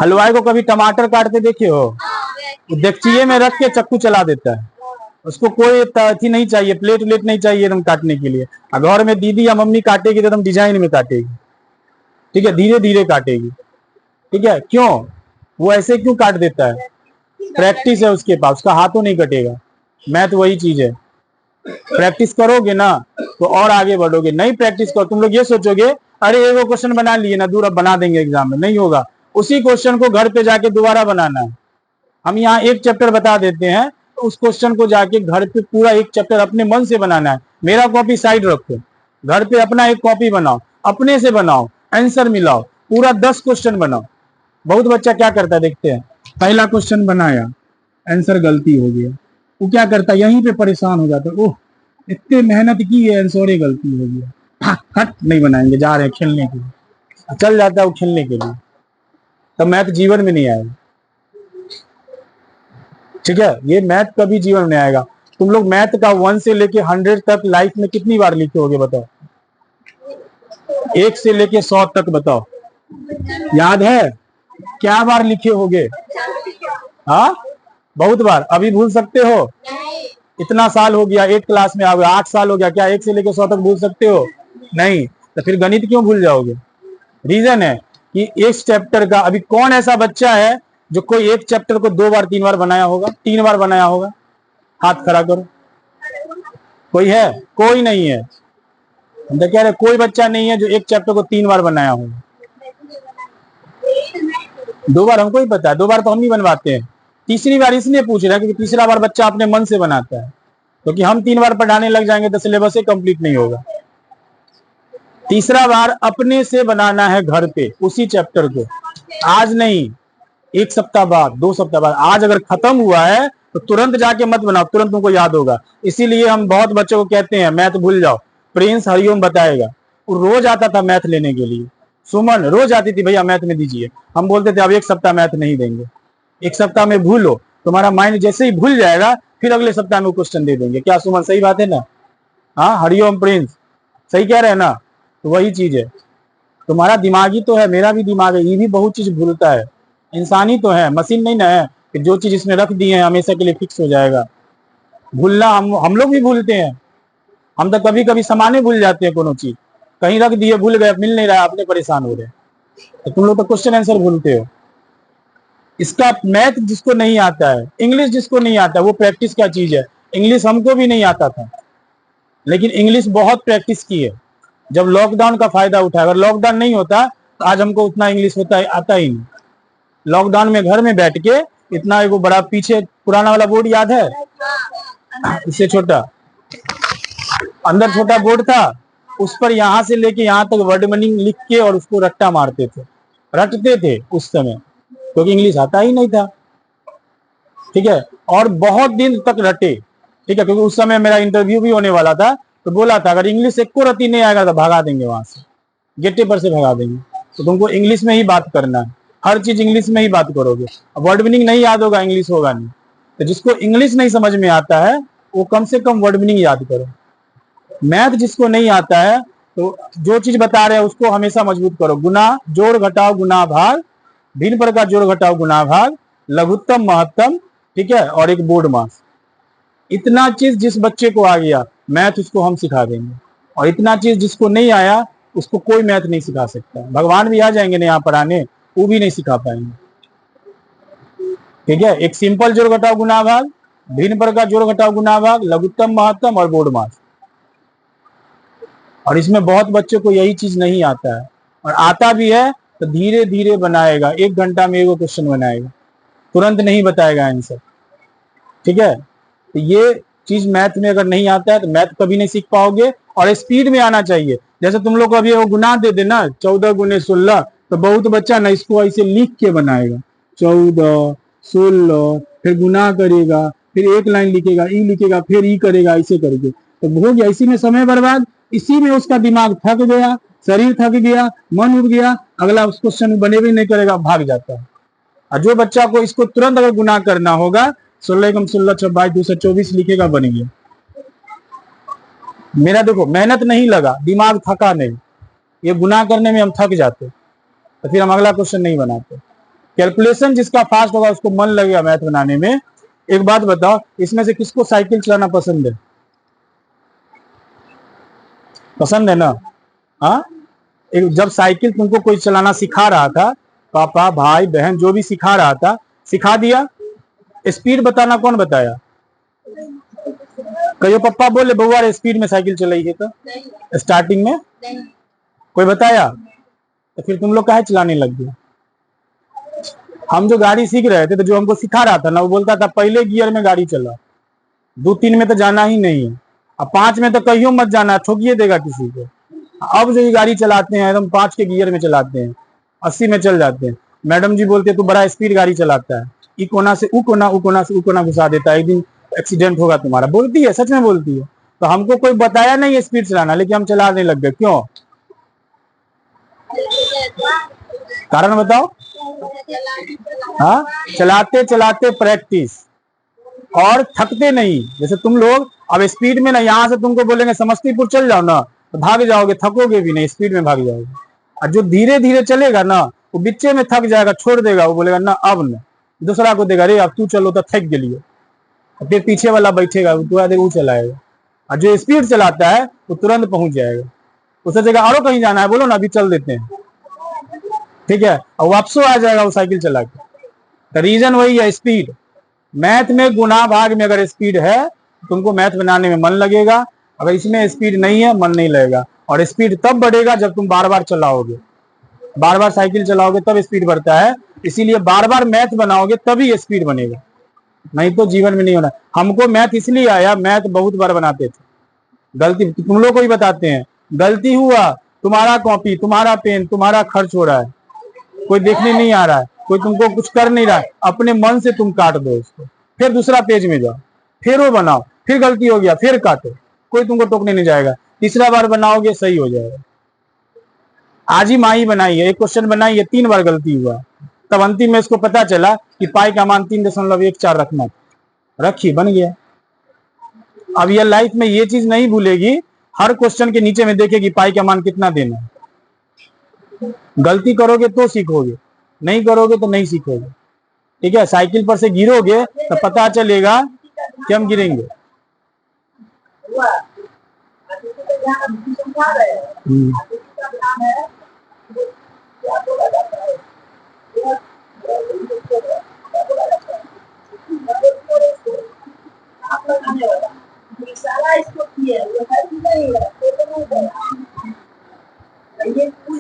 हलवाई को कभी टमाटर काटते देखे हो, डेगचिए में रख के चक्कू चला देता है, उसको कोई अथी नहीं चाहिए, प्लेट नहीं चाहिए एकदम काटने के लिए। घर में दीदी या मम्मी काटेगी तो एकदम डिजाइन में काटेगी, ठीक है, धीरे धीरे काटेगी, ठीक है। क्यों वो ऐसे क्यों काट देता है? प्रैक्टिस है उसके पास, उसका हाथों नहीं कटेगा। मैथ वही चीज है, प्रैक्टिस करोगे ना तो और आगे बढ़ोगे, नहीं प्रैक्टिस करो, तुम लोग ये सोचोगे अरे ये वो क्वेश्चन बना लिए ना, दूर अब बना देंगे एग्जाम में, नहीं होगा, उसी क्वेश्चन को घर पे जाके दोबारा बनाना है। हम यहाँ एक चैप्टर बता देते हैं, तो उस क्वेश्चन को जाके घर पे पूरा एक चैप्टर अपने मन से बनाना है। मेरा कॉपी साइड रखो, घर पे अपना एक कॉपी बनाओ, अपने से बनाओ, आंसर मिलाओ, पूरा 10 क्वेश्चन बनाओ। बहुत बच्चा क्या करता है देखते हैं, पहला क्वेश्चन बनाया, आंसर गलती हो गया, वो क्या करता है, यहीं पे परेशान हो जाता है, ओह इतनी मेहनत की है, आंसर गलती हो गया, हट नहीं बनाएंगे, जा रहे हैं खेलने के लिए, चल जाता है वो खेलने के लिए, तब मैथ जीवन में नहीं आएगा, ठीक है। ये मैथ कभी जीवन में नहीं आएगा। तुम लोग मैथ का 1 से लेके 100 तक लाइफ में कितनी बार लिखे होगे बताओ, 1 से लेके 100 तक बताओ, याद है क्या बार लिखे होगे? हाँ बहुत बार, अभी भूल सकते हो? इतना साल हो गया, 8 क्लास में आ गए, 8 साल हो गया, क्या 1 से लेके 100 तक भूल सकते हो? नहीं, तो फिर गणित क्यों भूल जाओगे? रीजन है कि इस चैप्टर का, अभी कौन ऐसा बच्चा है जो कोई एक चैप्टर को 2 बार 3 बार बनाया होगा, 3 बार बनाया होगा? हाथ खड़ा करो, कोई है? कोई नहीं है। हम तो कह रहे कोई बच्चा नहीं है जो एक चैप्टर को 3 बार बनाया होगा। 2 बार हमको ही पता है, 2 बार तो हम ही बनवाते हैं, तीसरी बार इसलिए पूछ रहे हैं क्योंकि तीसरा बार बच्चा अपने मन से बनाता है, क्योंकि हम 3 बार पढ़ाने लग जाएंगे तो सिलेबस ही कंप्लीट नहीं होगा। तीसरा बार अपने से बनाना है घर पे उसी चैप्टर को, आज नहीं, 1 सप्ताह बाद, 2 सप्ताह बाद। आज अगर खत्म हुआ है तो तुरंत जाके मत बनाओ, तुरंत तुमको याद होगा। इसीलिए हम बहुत बच्चों को कहते हैं मैथ भूल जाओ, प्रिंस हरिओम बताएगा, वो रोज आता था मैथ लेने के लिए, सुमन रोज आती थी भैया मैथ में दीजिए, हम बोलते थे अब 1 सप्ताह मैथ नहीं देंगे, 1 सप्ताह में भूलो, तुम्हारा माइंड जैसे ही भूल जाएगा फिर अगले सप्ताह में क्वेश्चन दे देंगे। क्या सुमन सही बात है ना? हाँ हरिओम प्रिंस सही कह रहे हैं ना? तो वही चीज है, तुम्हारा दिमाग ही तो है, मेरा भी दिमाग है, ये भी बहुत चीज भूलता है, इंसान ही तो है, मशीन नहीं ना है कि जो चीज इसमें रख दी है हमेशा के लिए फिक्स हो जाएगा। भूलना हम लोग भी भूलते हैं, हम तो कभी कभी सामान्य भूल जाते हैं, कोनो चीज कहीं रख दिए भूल गए, मिल नहीं रहा, अपने परेशान हो रहे, तो तुम लोग तो क्वेश्चन आंसर भूलते हो। इसका मैथ जिसको नहीं आता है, इंग्लिश जिसको नहीं आता है, वो प्रैक्टिस का चीज है। इंग्लिश हमको भी नहीं आता था, लेकिन इंग्लिश बहुत प्रैक्टिस की है, जब लॉकडाउन का फायदा उठा। अगर लॉकडाउन नहीं होता तो आज हमको उतना इंग्लिश होता है आता ही नहीं। लॉकडाउन में घर में बैठ के इतना, एगो बड़ा पीछे पुराना वाला बोर्ड याद है, इससे छोटा, अंदर छोटा बोर्ड था, उस पर यहाँ से लेके यहाँ तक वर्ड मीनिंग लिख के और उसको रट्टा मारते थे, रटते थे उस समय, क्योंकि इंग्लिश आता ही नहीं था। ठीक है, और बहुत दिन तक रटे। ठीक है, क्योंकि उस समय मेरा इंटरव्यू भी होने वाला था, तो बोला था अगर इंग्लिश एक को रत्ती नहीं आएगा तो भगा देंगे वहां से, गेटे पर से भगा देंगे। तो तुमको इंग्लिश में ही बात करना है, हर चीज इंग्लिश में ही बात करोगे। वर्ड मीनिंग नहीं याद होगा, इंग्लिश होगा नहीं। तो जिसको इंग्लिश नहीं समझ में आता है वो कम से कम वर्ड मीनिंग याद करो। मैथ जिसको नहीं आता है तो जो चीज बता रहे हैं उसको हमेशा मजबूत करो। गुना, जोड़ घटाओ गुना भाग, भिन्न प्रकार जोड़ घटाओ गुना भाग, लघुत्तम महत्तम, ठीक है, और एक बोर्ड मास। इतना चीज जिस बच्चे को आ गया मैथ उसको हम सिखा देंगे, और इतना चीज जिसको नहीं आया उसको कोई मैथ नहीं सिखा सकता। भगवान भी आ जाएंगे ना यहाँ पढ़ाने, वो भी नहीं सिखा पाएंगे। ठीक है, एक सिंपल जोड़ घटाओ गुना भाग, भिन्न प्रकार जोड़ घटाओ गुना भाग, लघुत्तम महत्तम और बोर्ड मास। और इसमें बहुत बच्चों को यही चीज नहीं आता है, और आता भी है तो धीरे धीरे बनाएगा। 1 घंटा में एगो क्वेश्चन बनाएगा, तुरंत नहीं बताएगा आंसर। ठीक है, तो ये चीज मैथ में अगर नहीं आता है तो मैथ कभी नहीं सीख पाओगे। और स्पीड में आना चाहिए। जैसे तुम लोग को अभी वो गुना दे देना 14 गुने 16, तो बहुत बच्चा ना इसको ऐसे लिख के बनाएगा, 14 16, फिर गुना करेगा, फिर एक लाइन लिखेगा, ई लिखेगा, फिर ई करेगा, ऐसे करके तो हो गया। इसी में समय बर्बाद, इसी में उसका दिमाग थक गया, शरीर थक गया, मन उब गया, अगला उस क्वेश्चन बने भी नहीं करेगा, भाग जाता है। और जो बच्चा को इसको तुरंत अगर गुना करना होगा, 16 कम 16 22 224 लिखेगा, बन गया। मेरा देखो मेहनत नहीं लगा, दिमाग थका नहीं, ये गुना करने में हम थक जाते तो फिर हम अगला क्वेश्चन नहीं बनाते। कैलकुलेशन जिसका फास्ट होगा उसको मन लगेगा मैथ बनाने में। एक बात बताओ, इसमें से किसको साइकिल चलाना पसंद है? पसंद है ना? हाँ, जब साइकिल तुमको कोई चलाना सिखा रहा था, पापा भाई बहन जो भी सिखा रहा था, सिखा दिया, स्पीड बताना कौन बताया? कहियो पप्पा बोले बउआ स्पीड में साइकिल चलाई है तो स्टार्टिंग में कोई बताया? तो फिर तुम लोग काहे चलाने लग गए? हम जो गाड़ी सीख रहे थे तो जो हमको सिखा रहा था ना, वो बोलता था पहले गियर में गाड़ी चला, 2 3 में तो जाना ही नहीं है, अब 5 में तो कहियो मत जाना, ठोकिए देगा किसी को। अब जो ये गाड़ी चलाते हैं एकदम 5 के गियर में चलाते हैं, 80 में चल जाते हैं। मैडम जी बोलते तू बड़ा स्पीड गाड़ी चलाता है, ई कोना से ऊ कोना, ऊ कोना से ऊ कोना घुसा देता है, एक दिन एक्सीडेंट होगा तुम्हारा। बोलती है, सच में बोलती है। तो हमको कोई बताया नहीं स्पीड चलाना, लेकिन हम चलाने लग गए। क्यों? कारण बताओ। हाँ, चलाते चलाते प्रैक्टिस, और थकते नहीं। जैसे तुम लोग अब स्पीड में ना, यहाँ से तुमको बोलेंगे समस्तीपुर चल जाओ ना, तो भाग जाओगे, थकोगे भी नहीं, स्पीड में भाग जाओगे। और जो धीरे धीरे चलेगा ना, वो बीचे में थक जाएगा, छोड़ देगा, वो बोलेगा ना अब न, दूसरा को देगा, अरे अब तू चलो तो थक गई, फिर पीछे वाला बैठेगा, वो चलाएगा। और जो स्पीड चलाता है वो तुरंत पहुंच जाएगा। उसे जगह और कहीं जाना है, बोलो ना अभी चल देते हैं, ठीक है, और वापसो आ जाएगा वो साइकिल चला के। तो रीजन वही है, स्पीड। मैथ में गुना भाग में अगर स्पीड है तुमको मैथ बनाने में मन लगेगा, अगर इसमें स्पीड नहीं है मन नहीं लगेगा। और स्पीड तब बढ़ेगा जब तुम बार बार चलाओगे, बार बार साइकिल चलाओगे तब स्पीड बढ़ता है। इसीलिए बार बार मैथ बनाओगे तभी स्पीड बनेगा, नहीं तो जीवन में नहीं होना। हमको मैथ इसलिए आया, मैथ बहुत बार बनाते थे, गलती तुम लोग को ही बताते हैं, गलती हुआ, तुम्हारा कॉपी, तुम्हारा पेन, तुम्हारा खर्च हो रहा है, कोई देखने नहीं आ रहा है, कोई तुमको कुछ कर नहीं रहा है, अपने मन से तुम काट दो उसको, फिर दूसरा पेज में जाओ, फिर वो बनाओ, फिर गलती हो गया फिर काटो, कोई तुमको टोकने नहीं जाएगा। तीसरा बार बनाओगे सही हो जाएगा। आज ही माही बनाई है, एक क्वेश्चन बनाई है, 3 बार गलती हुआ, तब अंतिम में इसको पता चला कि पाई का मान 3.14 रखना, रखी, बन गया। अब यह लाइफ में ये चीज नहीं भूलेगी, हर क्वेश्चन के नीचे में देखेगी पाई का मान कितना देना है। गलती करोगे तो सीखोगे, नहीं करोगे तो नहीं सीखोगे। ठीक है, साइकिल पर से गिरोगे तो पता चलेगा कि हम गिरेंगे।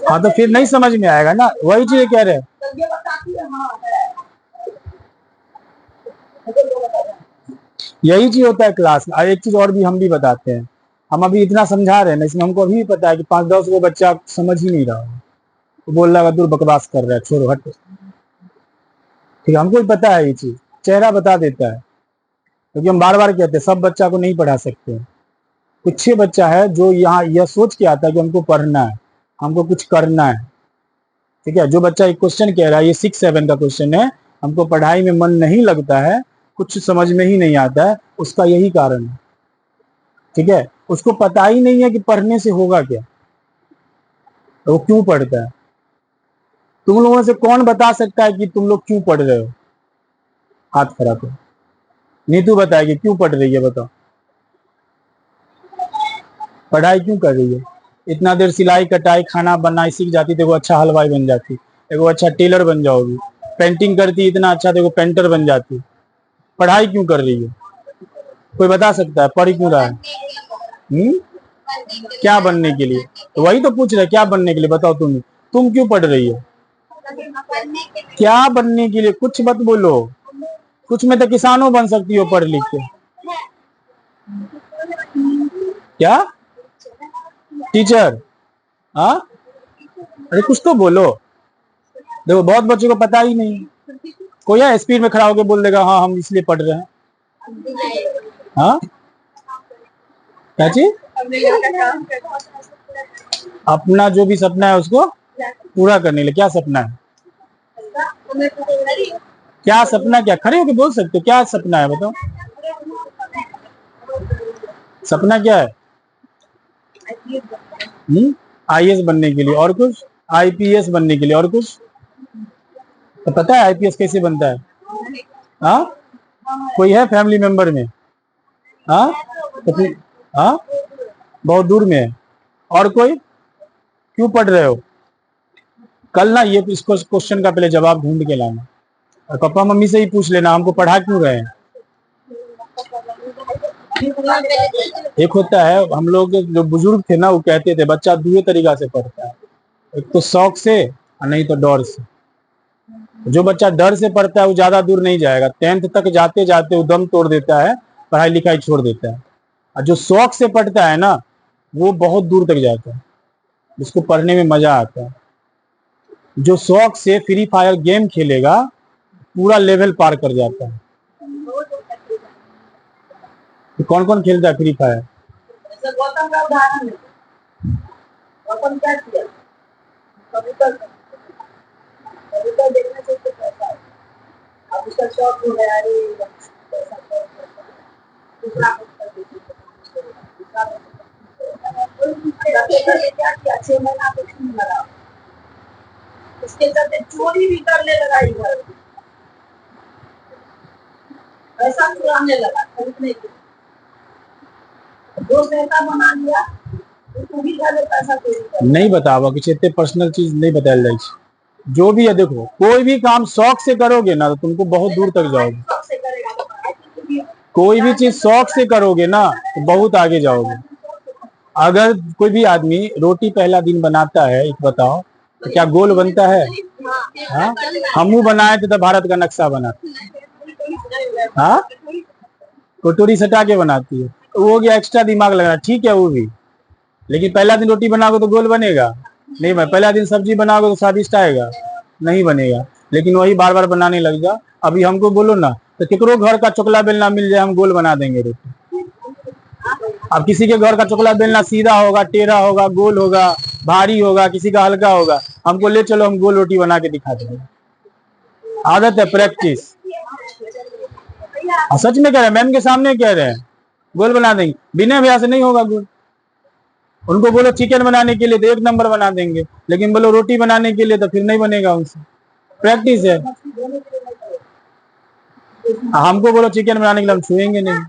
हाँ, तो फिर नहीं समझ में आएगा ना, वही चीज कह रहे हैं। यही चीज होता है क्लास में। एक चीज और भी हम भी बताते हैं, हम अभी इतना समझा रहे हैं ना, इसमें हमको अभी भी पता है कि 5-10 को बच्चा समझ ही नहीं रहा है, तो बोल रहा है दूर बकवास कर रहा है, छोड़ो हट। ठीक है, हमको भी पता है ये चीज, चेहरा बता देता है, क्योंकि हम बार बार कहते हैं सब बच्चा को नहीं पढ़ा सकते हैं। कुछ 6 बच्चा है जो यहाँ यह सोच के आता है कि हमको पढ़ना है, हमको कुछ करना है। ठीक है, जो बच्चा एक क्वेश्चन कह रहा है, ये 6-7 का क्वेश्चन है, हमको पढ़ाई में मन नहीं लगता है, कुछ समझ में ही नहीं आता है, उसका यही कारण है। ठीक है, उसको पता ही नहीं है कि पढ़ने से होगा क्या, तो वो क्यों पढ़ता है। तुम लोगों से कौन बता सकता है कि तुम लोग क्यों पढ़ रहे हो? हाथ खड़ा करो। नीतू बताएगी क्यों पढ़ रही है, बताओ पढ़ाई क्यों कर रही है? इतना देर सिलाई कटाई खाना बनाई सीख जाती, देखो अच्छा हलवाई बन जाती, देखो अच्छा टेलर बन जाओगी, पेंटिंग करती इतना अच्छा, देखो पेंटर बन जाती। पढ़ाई क्यों कर रही है? कोई बता सकता है पढ़ क्यों रहा है? क्या बनने के लिए? तो वही तो पूछ रहे, क्या बनने के लिए बताओ। तुम क्यों पढ़ रही हो? क्या बनने के लिए? कुछ मत बोलो, कुछ में तो किसानों बन सकती हो पढ़ लिख के। क्या? टीचर? हाँ, अरे कुछ तो बोलो। देखो बहुत बच्चों को पता ही नहीं, कोई है स्पीड में खड़ा होकर बोल देगा हाँ हम इसलिए पढ़ रहे हैं। हाँ, क्या चीज? अपना जो भी सपना है उसको पूरा करने के लिए। क्या सपना है? क्या सपना? क्या खड़े होके बोल सकते हो, क्या सपना है बताओ? सपना क्या है? आईएएस बनने के लिए, और कुछ? आईपीएस बनने के लिए, और कुछ? तो पता है आईपीएस कैसे बनता है? हाँ, कोई है फैमिली मेंबर में? हाँ, तो फिर हाँ बहुत दूर में है। और कोई? क्यों पढ़ रहे हो? कल ना ये इसको क्वेश्चन का पहले जवाब ढूंढ के लाना, और पापा मम्मी से ही पूछ लेना हमको पढ़ा क्यों रहे हैं। एक होता है, हम लोग जो बुजुर्ग थे ना वो कहते थे बच्चा दो तरीका से पढ़ता है, एक तो शौक से और नहीं तो डर से। जो बच्चा डर से पढ़ता है वो ज्यादा दूर नहीं जाएगा, 10th तक जाते जाते वो दम तोड़ देता है, पढ़ाई लिखाई छोड़ देता है। और जो शौक से पढ़ता है ना वो बहुत दूर तक जाता है, जिसको पढ़ने में मजा आता है। जो शौक से फ्री फायर गेम खेलेगा पूरा लेवल पार कर जाता है। तो कौन कौन खेलता है फ्री फायर? गौतम का उदाहरण है, गौतम क्या किया? कबूतर देखने से तो पैसा है, अब उसका शौक हो गया, क्या किया 6 महीना कुछ नहीं लगा, उसके चलते चोरी भी करने लगा इधर, पैसा चुराने लगा, खरीदने के दोस्त ऐसा बना लिया, नहीं बतावा कुछ इतने पर्सनल चीज नहीं बताया जाए। जो भी है देखो, कोई भी काम शौक से करोगे ना तो तुमको बहुत दूर तक जाओगे। कोई भी चीज शौक से करोगे ना तो बहुत आगे जाओगे। अगर कोई भी आदमी रोटी पहला दिन बनाता है, एक बताओ तो क्या गोल बनता है? हाँ, हमू बनाए थे तो भारत का नक्शा बनाते। हाँ, कटोरी सटा के बनाती है, वो हो गया एक्स्ट्रा दिमाग लगाना, ठीक है वो भी। लेकिन पहला दिन रोटी बनाओगे तो गोल बनेगा नहीं, मैं पहला दिन सब्जी बनाओगे तो स्वादिष्ट आएगा नहीं बनेगा। लेकिन वही बार बार बनाने लग जा। अभी हमको बोलो ना तो केकरो घर का चोकला बेलना मिल जाए हम गोल बना देंगे रोटी। अब किसी के घर का चोकला बेलना सीधा होगा, टेढ़ा होगा, गोल होगा, भारी होगा, किसी का हल्का होगा, हमको ले चलो हम गोल रोटी बना के दिखा देंगे। आदत है, प्रैक्टिस। सच में कह रहे हैं, मैम के सामने कह रहे हैं गोल बना देंगे, बिना अभ्यास नहीं होगा गोल। उनको बोलो चिकन बनाने के लिए तो 1 नंबर बना देंगे, लेकिन बोलो रोटी बनाने के लिए तो फिर नहीं बनेगा उनसे। प्रैक्टिस है। हमको बोलो चिकन बनाने के लिए हम छुएंगे नहीं।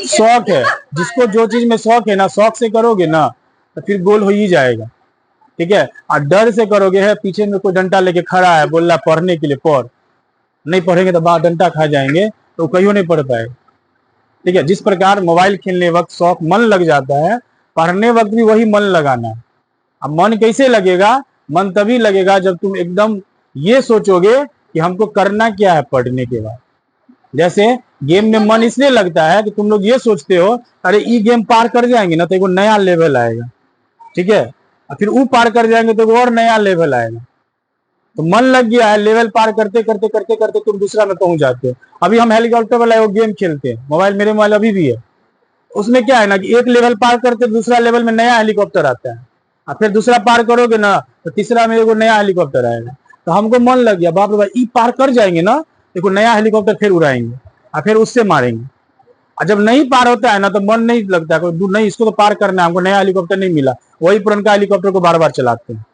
शौक है, जिसको जो चीज में शौक है ना, शौक से करोगे ना तो फिर गोल हो ही जाएगा। ठीक है, और डर से करोगे है, पीछे में कोई डंडा लेके खड़ा है बोल रहा पढ़ने के लिए पढ़, नहीं पढ़ेंगे तो बाहर डंडा खा जाएंगे तो कहीं नहीं पढ़ पाएगा। ठीक है, जिस प्रकार मोबाइल खेलने वक्त शौक मन लग जाता है, पढ़ने वक्त भी वही मन लगाना है। अब मन कैसे लगेगा? मन तभी लगेगा जब तुम एकदम ये सोचोगे कि हमको करना क्या है पढ़ने के बाद। जैसे गेम में मन इसलिए लगता है कि तुम लोग ये सोचते हो अरे ये गेम पार कर जाएंगे ना तो एक नया लेवल आएगा, ठीक है, और फिर वो पार कर जाएंगे तो और नया लेवल आएगा। तो मन लग गया है, लेवल पार करते करते करते करते तुम दूसरा में पहुंच जाते हो। अभी हम हेलीकॉप्टर वाला वो गेम खेलते हैं, मोबाइल, मेरे मोबाइल अभी भी है। उसमें क्या है ना कि एक लेवल पार करते दूसरा लेवल में नया हेलीकॉप्टर आता है, और फिर दूसरा पार करोगे ना तो तीसरा में एगो नया हेलीकॉप्टर आएगा। तो हमको मन लग गया, बाप रे बाप, ई पार कर जाएंगे ना देखो नया हेलीकॉप्टर फिर उड़ाएंगे और फिर उससे मारेंगे। और जब नहीं पार होता है ना तो मन नहीं लगता है, नहीं इसको तो पार करना है, हमको नया हेलीकॉप्टर नहीं मिला, वही पुरनका हेलीकॉप्टर को बार बार चलाते हैं,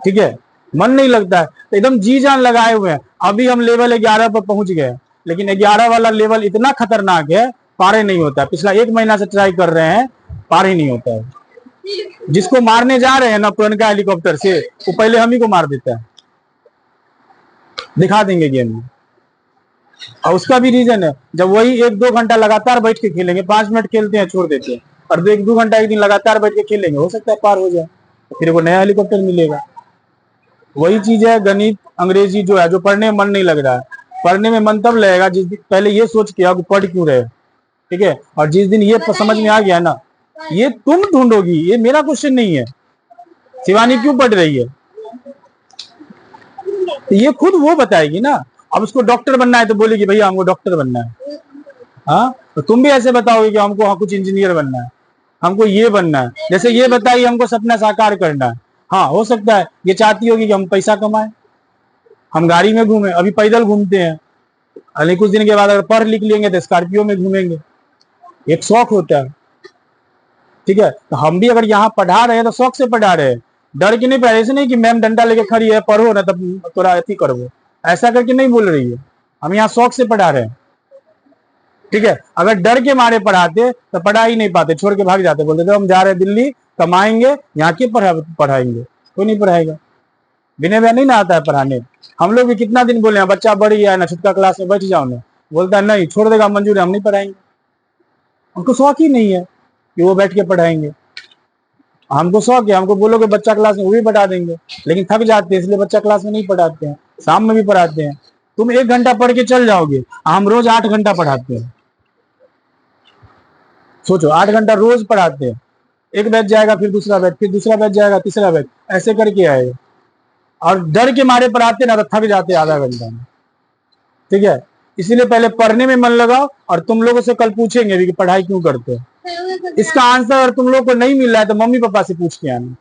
ठीक है, मन नहीं लगता है। तो एकदम जी जान लगाए हुए हैं। अभी हम लेवल 11 पर पहुंच गए, लेकिन 11 वाला लेवल इतना खतरनाक है, पार ही नहीं होता है। पिछला 1 महीना से ट्राई कर रहे हैं, पार ही नहीं होता है। जिसको मारने जा रहे हैं ना पुरनका हेलीकॉप्टर से, वो पहले हम ही को मार देता है, दिखा देंगे गेम में। और उसका भी रीजन है, जब वही 1-2 घंटा लगातार बैठ के खेलेंगे, 5 मिनट खेलते हैं छोड़ देते हैं, और 1-2 घंटा एक दिन लगातार बैठ के खेलेंगे, हो सकता है पार हो जाए, तो फिर वो नया हेलीकॉप्टर मिलेगा। वही चीज है गणित, अंग्रेजी जो है, जो पढ़ने में मन नहीं लग रहा है, पढ़ने में मन तब लगेगा जिस दिन पहले ये सोच के आप पढ़ क्यों रहे, ठीक है, और जिस दिन ये समझ में आ गया ना, ये तुम ढूंढोगी, ये मेरा क्वेश्चन नहीं है शिवानी क्यों पढ़ रही है, तो ये खुद वो बताएगी ना। अब उसको डॉक्टर बनना है तो बोलेगी भैया हमको डॉक्टर बनना है, हाँ, तो तुम भी ऐसे बताओगे कि हमको हाँ कुछ इंजीनियर बनना है, हमको ये बनना है, जैसे ये बताइए हमको सपना साकार करना है। हाँ, हो सकता है ये चाहती होगी कि हम पैसा कमाएं, हम गाड़ी में घूमें, अभी पैदल घूमते हैं, अभी कुछ दिन के बाद अगर पढ़ लिख लेंगे तो स्कॉर्पियो में घूमेंगे, एक शौक होता है, ठीक है। तो हम भी अगर यहाँ पढ़ा रहे हैं तो शौक से पढ़ा रहे हैं, डर के नहीं पढ़ा, ऐसे नहीं कि मैम डंडा लेके खड़ी है पढ़ो ना तब थोड़ा अति करो, ऐसा करके नहीं बोल रही है, हम यहाँ शौक से पढ़ा रहे हैं, ठीक है। अगर डर के मारे पढ़ाते तो पढ़ा ही नहीं पाते, छोड़ के भाग जाते, बोलते थे हम जा रहे हैं दिल्ली कमाएंगे, यहाँ के पढ़ाएंगे, कोई नहीं पढ़ाएगा, बिना नहीं ना आता है पढ़ाने। हम लोग भी कितना दिन बोले हैं बच्चा बढ़ गया है ना, छुटका क्लास में बैठ जाओ ना, बोलता है नहीं, छोड़ देगा मंजूर है, हम नहीं पढ़ाएंगे, हमको शौक ही नहीं है कि वो बैठ के पढ़ाएंगे, हमको शौक है, हमको बोलोगे बच्चा क्लास में, वो भी पढ़ा देंगे, लेकिन थक जाते हैं इसलिए बच्चा क्लास में नहीं पढ़ाते हैं, शाम में भी पढ़ाते हैं। तुम 1 घंटा पढ़ के चल जाओगे, हम रोज 8 घंटा पढ़ाते हैं, सोचो 8 घंटा रोज पढ़ाते हैं, एक बैच जाएगा फिर दूसरा बैच, फिर दूसरा बैच जाएगा तीसरा बैच, ऐसे करके आएगा, और डर के मारे पढ़ाते ना तो थक जाते आधा घंटा में, ठीक है। इसीलिए पहले पढ़ने में मन लगाओ, और तुम लोगों से कल पूछेंगे भी कि पढ़ाई क्यों करते हो, इसका आंसर अगर तुम लोग को नहीं मिल रहा है तो मम्मी पापा से पूछ के आना,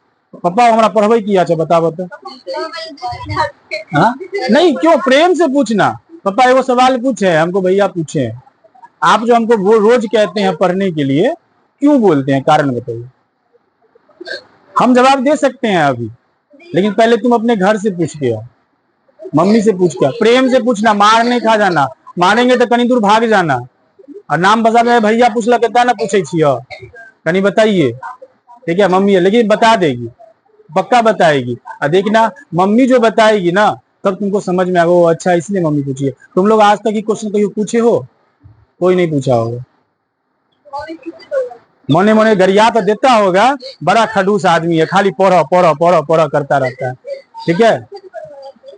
पापा हमारा पढ़ाई किया अच्छा बताओ तो, हाँ नहीं क्यों, प्रेम से पूछना, पापा वो सवाल पूछे हमको, भैया पूछे आप जो हमको वो रोज कहते हैं पढ़ने के लिए, क्यों बोलते हैं, कारण बताइए, हम जवाब दे सकते हैं अभी, लेकिन पहले तुम अपने घर से पूछ के आओ, मम्मी से पूछ के, प्रेम से पूछना, मार नहीं खा जाना, मारेंगे तो कहीं दूर भाग जाना, और नाम बता में भैया पूछला कितना ना पूछे कहीं बताइए, ठीक है, मम्मी है लेकिन बता देगी, पक्का बताएगी, और देखना मम्मी जो बताएगी ना तब तुमको समझ में आएगा, अच्छा इसलिए मम्मी पूछिए। तुम लोग आज तक ही क्वेश्चन कहीं पूछे हो, कोई नहीं पूछा होगा, मोने मोने गरिया तो देता होगा, बड़ा खड़ूस आदमी है, खाली पढ़ो पढ़ो पढ़ो पढ़ो करता रहता है, ठीक है,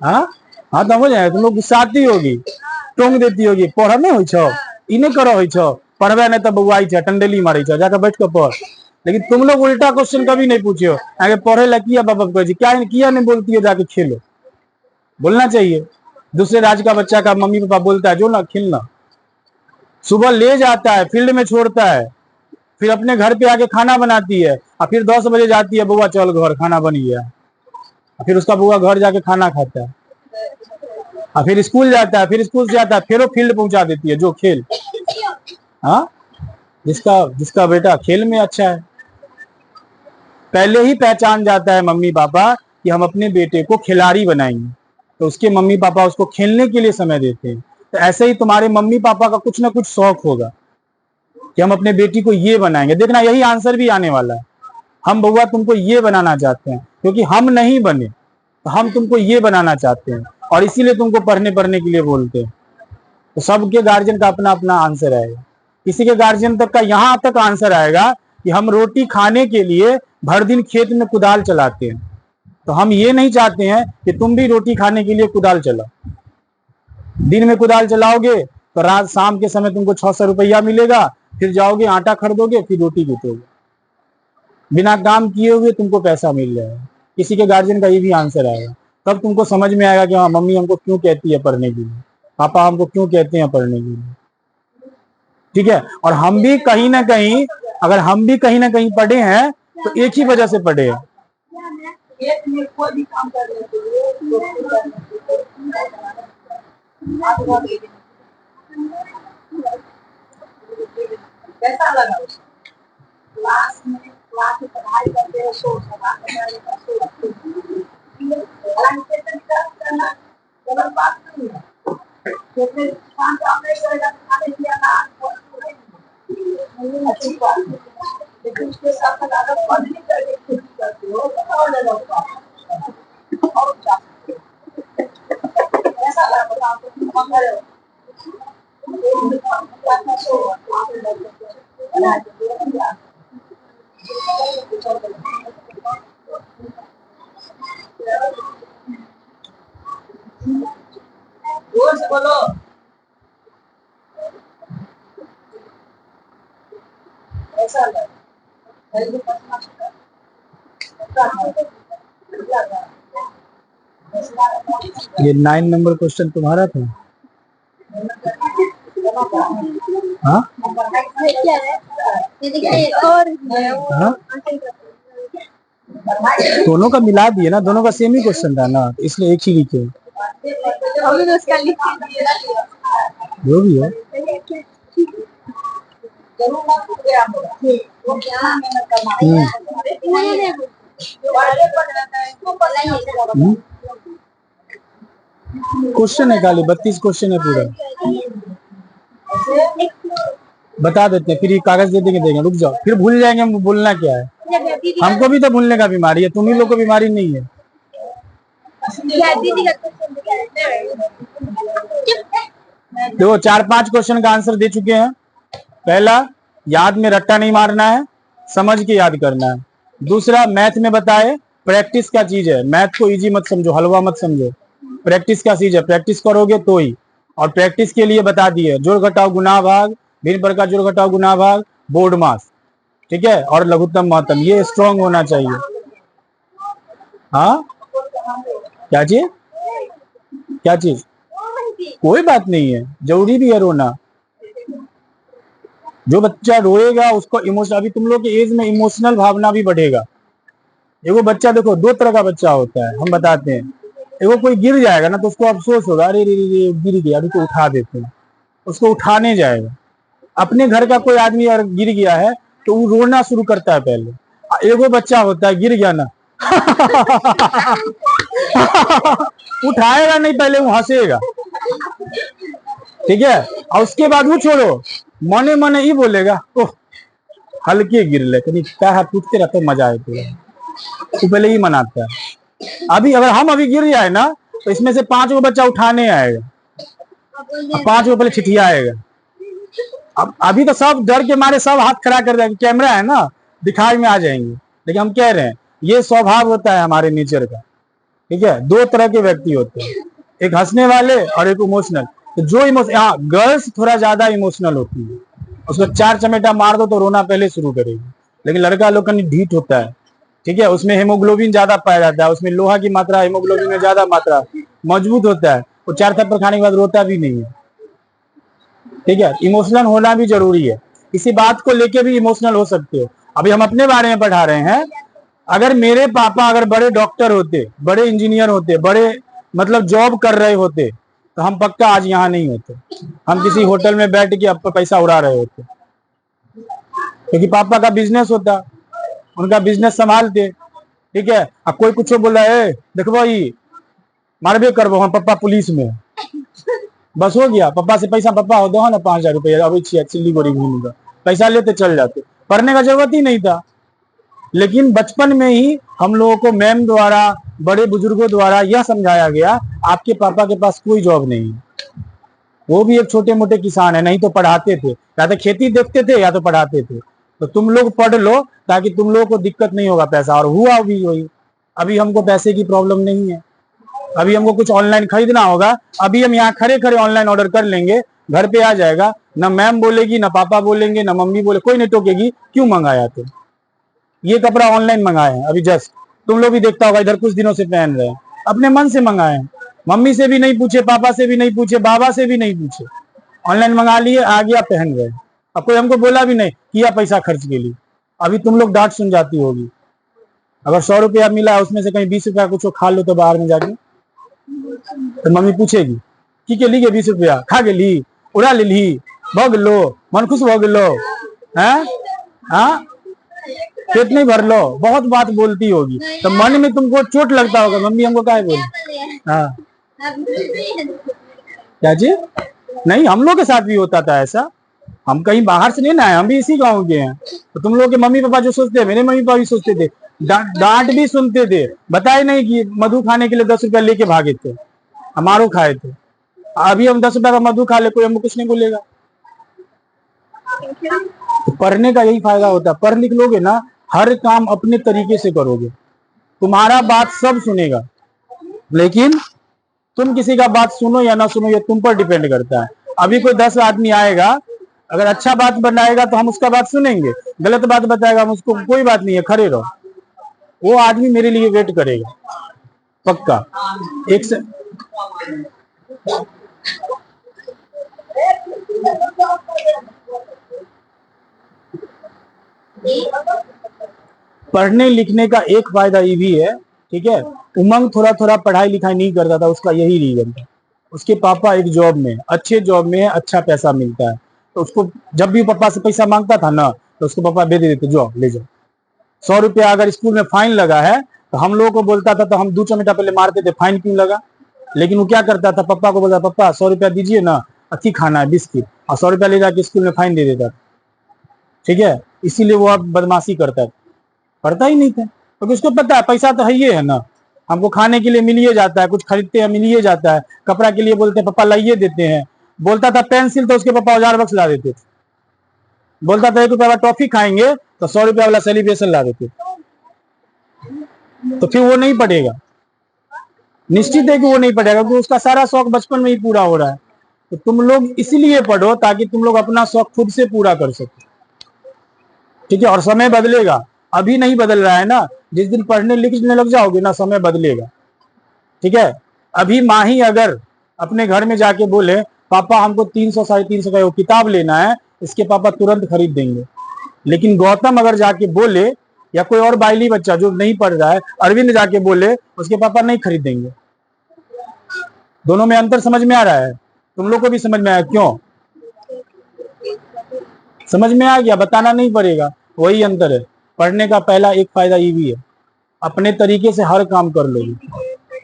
हाँ हाँ तो हो जाए, तुम लोग गुस्साती होगी, टोंग देती होगी, पढ़ नहीं हो छो, इन्हें करो हो छो, पढ़वे नहीं तो बउआई छे, टंडेली मारी छो, जाकर बैठ कर पढ़, लेकिन तुम लोग उल्टा क्वेश्चन कभी नहीं पूछे हो, आगे पढ़े ला किया बाबा को जी क्या किया नहीं बोलती हो, जाके खेलो, बोलना चाहिए। दूसरे राज्य का बच्चा का मम्मी पापा बोलता है जो ना खेलना, सुबह ले जाता है फील्ड में छोड़ता है, फिर अपने घर पे आके खाना बनाती है, और फिर 10 बजे जाती है, बुआ चल घर खाना बन गया, फिर उसका बुआ घर जाके खाना खाता है, और फिर स्कूल जाता है, फिर स्कूल से आता है, फिर वो फील्ड पहुंचा देती है जो खेल, हाँ जिसका बेटा खेल में अच्छा है, पहले ही पहचान जाता है मम्मी पापा कि हम अपने बेटे को खिलाड़ी बनाएंगे, तो उसके मम्मी पापा उसको खेलने के लिए समय देते हैं। तो ऐसे ही तुम्हारे मम्मी पापा का कुछ ना कुछ शौक होगा कि हम अपने बेटी को ये बनाएंगे, देखना यही आंसर भी आने वाला है, हम बउआ तुमको ये बनाना चाहते हैं, क्योंकि हम नहीं बने तो हम तुमको ये बनाना चाहते हैं, और इसीलिए तुमको पढ़ने के लिए बोलते हैं। तो सबके गार्जियन का अपना अपना आंसर आएगा, किसी के गार्जियन तक का यहाँ तक आंसर आएगा कि हम रोटी खाने के लिए भर दिन खेत में कुदाल चलाते हैं, तो हम ये नहीं चाहते हैं कि तुम भी रोटी खाने के लिए कुदाल चलाओ, दिन में कुदाल चलाओगे तो रात शाम के समय तुमको 600 रुपया मिलेगा, फिर जाओगे आटा खरीदोगे, फिर रोटी बेचोगे। बिना काम किए हुए तुमको पैसा मिल जाएगा। किसी के गार्जियन का ये भी आंसर आएगा, तब तुमको समझ में आएगा कि हाँ मम्मी हमको क्यों कहती है पढ़ने के लिए, पापा हमको क्यों कहते हैं पढ़ने के लिए। ठीक है, और हम भी कहीं ना कहीं, अगर हम भी कहीं ना कहीं पढ़े हैं तो एक ही वजह से पढ़े हैं। कैसा लगा क्लास में पढ़ाई करते हो सो बात नहीं है। तो फिर काम नहीं करेगा तो खाने की अच्छी बात है, लेकिन उसके साथ अगर पढ़ नहीं करके खेती करते हो तो और ले लो और ऐसा लगा आपको तुम करे हो जोर से बोलो। ऐसा लगा ये 9 नंबर क्वेश्चन तुम्हारा था? हाँ हाँ, दोनों का मिला दिए ना, दोनों का सेम ही क्वेश्चन था ना, इसलिए एक ही लिखे। जो भी है क्वेश्चन है खाली 32 क्वेश्चन है पूरा। बता देते हैं, फिर ये कागज दे देंगे, रुक जाओ, फिर भूल जाएंगे हम बोलना क्या है। हमको भी तो भूलने का बीमारी है, तुम ही लोग को बीमारी नहीं है। देखो 4-5 क्वेश्चन का आंसर दे चुके हैं। पहला, याद में रट्टा नहीं मारना है, समझ के याद करना है। दूसरा, मैथ में बताए प्रैक्टिस का चीज है, मैथ को इजी मत समझो, हलवा मत समझो, प्रैक्टिस का चीज है, प्रैक्टिस करोगे तो ही। और प्रैक्टिस के लिए बता दिए जोड़ घटाव गुना भाग, भिन्न प्रकार जोड़ घटाव गुना भाग, बोर्ड मास, ठीक है, और लघुत्तम महत्तम, ये स्ट्रॉन्ग होना चाहिए। हाँ क्या चीज, क्या चीज? कोई बात नहीं है, जरूरी भी है रोना। जो बच्चा रोएगा उसको इमोशन, अभी तुम लोग के एज में इमोशनल भावना भी बढ़ेगा। एगो बच्चा, देखो 2 तरह का बच्चा होता है, हम बताते हैं। एगो कोई गिर जाएगा ना तो उसको अफसोस होगा, अरे रे रे गिर गया, अभी तो उठा देते हैं, उसको उठाने जाएगा। अपने घर का कोई आदमी अगर गिर गया है तो वो रोना शुरू करता है पहले। एगो बच्चा होता है गिर गया ना उठाएगा नहीं, पहले वो हंसेगा, ठीक है, और उसके बाद वो छोड़ो, मने मने ही बोलेगा ओह हल्के गिर ले, कहीं पैर टूटते रहते मजा आए, तो पहले ही मनाता है। अभी अगर हम अभी गिर जाए ना तो इसमें से 5 को बच्चा उठाने आएगा, 5 को पहले छिटियाएगा। अब अभी तो सब डर के मारे सब हाथ खड़ा कर देंगे, कैमरा है ना, दिखाई में आ जाएंगे। लेकिन हम कह रहे हैं ये स्वभाव होता है हमारे नेचर का, ठीक है। 2 तरह के व्यक्ति होते हैं, एक हंसने वाले और एक इमोशनल। तो जो हाँ, गर्ल्स थोड़ा ज्यादा इमोशनल होती है, उसको 4 चमेटा मार दो तो रोना पहले शुरू करेगी। लेकिन लड़का लोग का ढीठ होता है, ठीक है, उसमें हेमोग्लोबिन ज्यादा पाया जाता है, उसमें लोहा की मात्रा हेमोग्लोबिन में ज्यादा मात्रा, मजबूत होता है, वो 4 थप्पड़ खाने के बाद रोता भी नहीं है, ठीक है। इमोशनल होना भी जरूरी है, इसी बात को लेके भी इमोशनल हो सकते हो। अभी हम अपने बारे में पढ़ा रहे हैं, अगर मेरे पापा अगर बड़े डॉक्टर होते, बड़े इंजीनियर होते, बड़े मतलब जॉब कर रहे होते तो हम पक्का आज यहाँ नहीं होते, हम किसी होटल में बैठ के अब पैसा उड़ा रहे होते, क्योंकि पापा का बिजनेस होता, उनका बिजनेस संभालते, ठीक है। अब कोई कुछ बोला है देखो भाई मारबे करबो, हम पप्पा पुलिस में, बस हो गया, पप्पा से पैसा, पप्पा हो दो ना 5000 रुपया, अब सिल्लीगुड़ी घूमूंगा, पैसा लेते चल जाते, पढ़ने का जरूरत ही नहीं था। लेकिन बचपन में ही हम लोगों को मैम द्वारा, बड़े बुजुर्गों द्वारा यह समझाया गया आपके पापा के पास कोई जॉब नहीं है, वो भी एक छोटे मोटे किसान है, नहीं तो पढ़ाते थे, या तो खेती देखते थे या तो पढ़ाते थे, तो तुम लोग पढ़ लो ताकि तुम लोगों को दिक्कत नहीं होगा पैसा। और हुआ भी वही, अभी हमको पैसे की प्रॉब्लम नहीं है, अभी हमको कुछ ऑनलाइन खरीदना होगा, अभी हम यहाँ खड़े खड़े ऑनलाइन ऑर्डर कर लेंगे, घर पे आ जाएगा, ना मैम बोलेगी, ना पापा बोलेंगे, ना मम्मी बोले, कोई नहीं टोकेगी क्यों मंगाया तुम, ये कपड़ा ऑनलाइन मंगाए हैं अभी जस्ट, तुम लोग भी देखता होगा इधर कुछ दिनों से पहन रहे हैं, अपने मन से मंगाए हैं, मम्मी से भी नहीं पूछे, पापा से भी नहीं पूछे, बाबा से भी नहीं पूछे, ऑनलाइन मंगा लिए, आ गया, पहन गए। अब कोई हमको बोला भी नहीं, किया पैसा खर्च के लिए। अभी तुम लोग डांट सुन जाती होगी, अगर 100 रुपया मिला है उसमें से कहीं 20 रुपया कुछ खा लो तो बाहर में जाके, तो मम्मी पूछेगी की के ली 20 रुपया खा के ली, उड़ा ले ली, भग लो, मन खुश भग लो, हैं, हाँ, पेट नहीं भर लो, बहुत बात बोलती होगी, तो मन में तुमको चोट लगता होगा, मम्मी हमको क्या बोले। हाँ क्या जी, नहीं हम लोग के साथ भी होता था ऐसा, हम कहीं बाहर से नहीं ना आए, हम भी इसी गांव के हैं, तो तुम लोग के मम्मी पापा जो सोचते हैं, मेरे मम्मी पापा भी सोचते थे, डांट भी सुनते थे, बताए नहीं कि मधु खाने के लिए 10 रुपया लेके भागे थे, हमारो खाए थे। अभी हम 10 रुपया का मधु खा ले, कोई हमको कुछ नहीं बोलेगा। तो पढ़ने का यही फायदा होता है, पढ़ लिख लोगे ना, हर काम अपने तरीके से करोगे, तुम्हारा बात सब सुनेगा, लेकिन तुम किसी का बात सुनो या ना सुनो ये तुम पर डिपेंड करता है। अभी कोई 10 आदमी आएगा, अगर अच्छा बात बनाएगा तो हम उसका बात सुनेंगे, गलत बात बताएगा हम उसको, कोई बात नहीं है, खड़े रहो, वो आदमी मेरे लिए वेट करेगा पक्का। एक से पढ़ने लिखने का एक फायदा ये भी है, ठीक है, उमंग थोड़ा थोड़ा पढ़ाई लिखाई नहीं करता था, उसका यही रीजन था, उसके पापा एक जॉब में, अच्छे जॉब में, अच्छा पैसा मिलता है, तो उसको जब भी पापा से पैसा मांगता था ना, तो उसको पापा दे देते, जाओ ले जाओ। 100 रुपया अगर स्कूल में फाइन लगा है तो हम लोगों को बोलता था, तो हम 2 चमेटा पहले मारते थे, फाइन क्यों लगा, लेकिन वो क्या करता था, पापा को बोलता, पापा 100 रुपया दीजिए ना, अथी खाना है बिस्किट, और 100 रुपया ले जाके स्कूल में फाइन दे देता था, ठीक है, इसीलिए वो अब बदमाशी करता था, पढ़ता ही नहीं था, क्योंकि उसको पता है पैसा तो है ना, हमको खाने के लिए मिलिए जाता है, कुछ खरीदते हैं मिलिए जाता है, कपड़ा के लिए बोलते हैं पापा लाइए देते हैं, बोलता था पेंसिल तो उसके पापा औजार बक्स ला देते थे, बोलता था 1 रुपया वाला टॉफी खाएंगे तो 100 रुपया वाला सेलिब्रेशन ला देते, तो फिर वो नहीं पढ़ेगा, निश्चित है कि वो नहीं पढ़ेगा, क्योंकि उसका सारा शौक बचपन में ही पूरा हो रहा है। तो तुम लोग इसलिए पढ़ो ताकि तुम लोग अपना शौक खुद से पूरा कर सको, ठीक है, और समय बदलेगा, अभी नहीं बदल रहा है ना, जिस दिन पढ़ने लिखने लग जाओगे ना समय बदलेगा, ठीक है। अभी माही अगर अपने घर में जाके बोले पापा हमको 300 350 का वो किताब लेना है, इसके पापा तुरंत खरीद देंगे, लेकिन गौतम अगर जाके बोले, या कोई और बाइली बच्चा जो नहीं पढ़ रहा है, अरविंद जाके बोले, उसके पापा नहीं खरीद देंगे। दोनों में अंतर समझ में आ रहा है, तुम लोग को भी समझ में आया, क्यों समझ में आ गया, बताना नहीं पड़ेगा, वही अंतर है। पढ़ने का पहला एक फायदा ये भी है, अपने तरीके से हर काम कर लोगे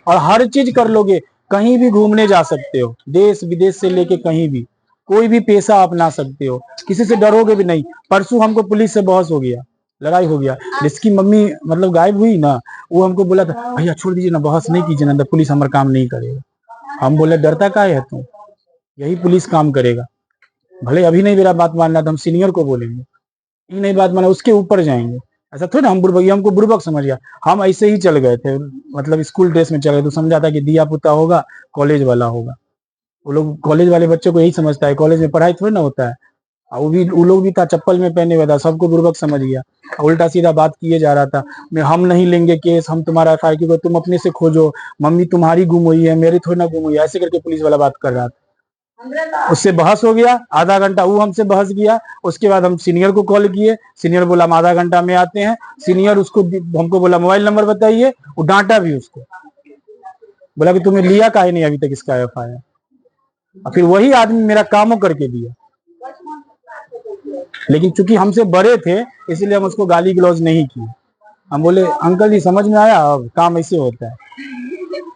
और हर चीज कर लोगे, कहीं भी घूमने जा सकते हो, देश विदेश से लेके कहीं भी, कोई भी पेशा अपना सकते हो, किसी से डरोगे भी नहीं। परसों हमको पुलिस से बहस हो गया, लड़ाई हो गया, जिसकी मम्मी मतलब गायब हुई ना, वो हमको बोला था भैया छोड़ दीजिए ना, बहस नहीं कीजिए ना, पुलिस हमारा काम नहीं करेगा। हम बोले डरता क्या है तुम, यही पुलिस काम करेगा, भले अभी नहीं मेरा बात मानना तो हम सीनियर को बोलेंगे, ये नहीं बात माना उसके ऊपर जाएंगे, ऐसा थोड़ी ना हम बुड़बक, हमको बुड़बक समझ गया, हम ऐसे ही चल गए थे, मतलब स्कूल ड्रेस में चल गए, तो समझा था कि दिया पुता होगा कॉलेज वाला होगा, वो लोग कॉलेज वाले बच्चों को यही समझता है, कॉलेज में पढ़ाई थोड़ी ना होता है, वो लोग भी था चप्पल में पहने हुआ था, सबको बुड़बक समझ गया, उल्टा सीधा बात किए जा रहा था, मैं हम नहीं लेंगे केस, हम तुम्हारा एफआईआर क्योंकि तुम अपने से खोजो, मम्मी तुम्हारी गुम हुई है मेरी थोड़ी ना गुम हुई है, ऐसे करके पुलिस वाला बात कर रहा था। उससे बहस हो गया, आधा घंटा वो हमसे बहस किया, उसके बाद हम सीनियर को कॉल किए, सीनियर बोला हम आधा घंटा में आते हैं, सीनियर उसको हमको बोला मोबाइल नंबर बताइए, वो डांटा भी उसको, बोला कि तुम्हें लिया काहे नहीं अभी तक इसका एफआईआर, और फिर वही आदमी मेरा काम करके दिया, लेकिन चूंकि हमसे बड़े थे इसलिए हम उसको गाली गलौज नहीं किए, हम बोले अंकल जी समझ में आया, अब काम ऐसे होता है,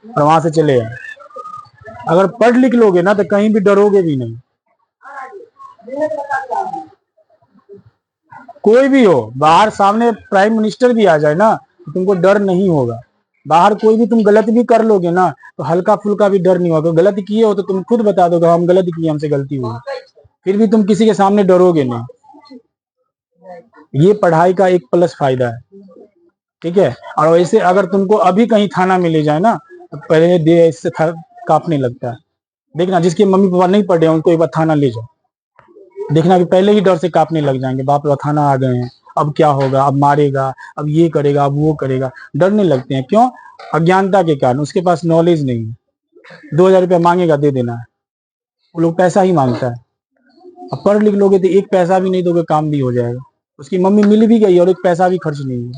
और वहां से चले आए। अगर पढ़ लिख लोगे ना तो कहीं भी डरोगे भी नहीं, कोई भी हो, बाहर सामने प्राइम मिनिस्टर भी आ जाए ना तो तुमको डर नहीं होगा, बाहर कोई भी तुम गलत भी कर लोगे ना तो हल्का फुल्का भी डर नहीं होगा, गलत किए हो तो तुम खुद बता दोगे हम गलत किए, हमसे गलती हुई, फिर भी तुम किसी के सामने डरोगे नहीं, ये पढ़ाई का एक प्लस फायदा है, ठीक है। और वैसे अगर तुमको अभी कहीं थाना में ले जाए ना तो पहले दे इससे कांपने लगता है, देखना जिसके मम्मी पापा नहीं पढ़े हैं उनको एक बार थाना ले जाओ, देखना कि पहले ही डर से कांपने लग जाएंगे, बाप रे थाना आ गए हैं, अब क्या होगा, अब मारेगा, अब ये करेगा, अब वो करेगा, डरने लगते हैं। क्यों? अज्ञानता के कारण, उसके पास नॉलेज नहीं है। 2000 रुपया मांगेगा, दे देना है, वो लोग पैसा ही मांगता है। अब पढ़ लिख लोगे तो एक पैसा भी नहीं दोगे, काम भी हो जाएगा। उसकी मम्मी मिल भी गई और एक पैसा भी खर्च नहीं है।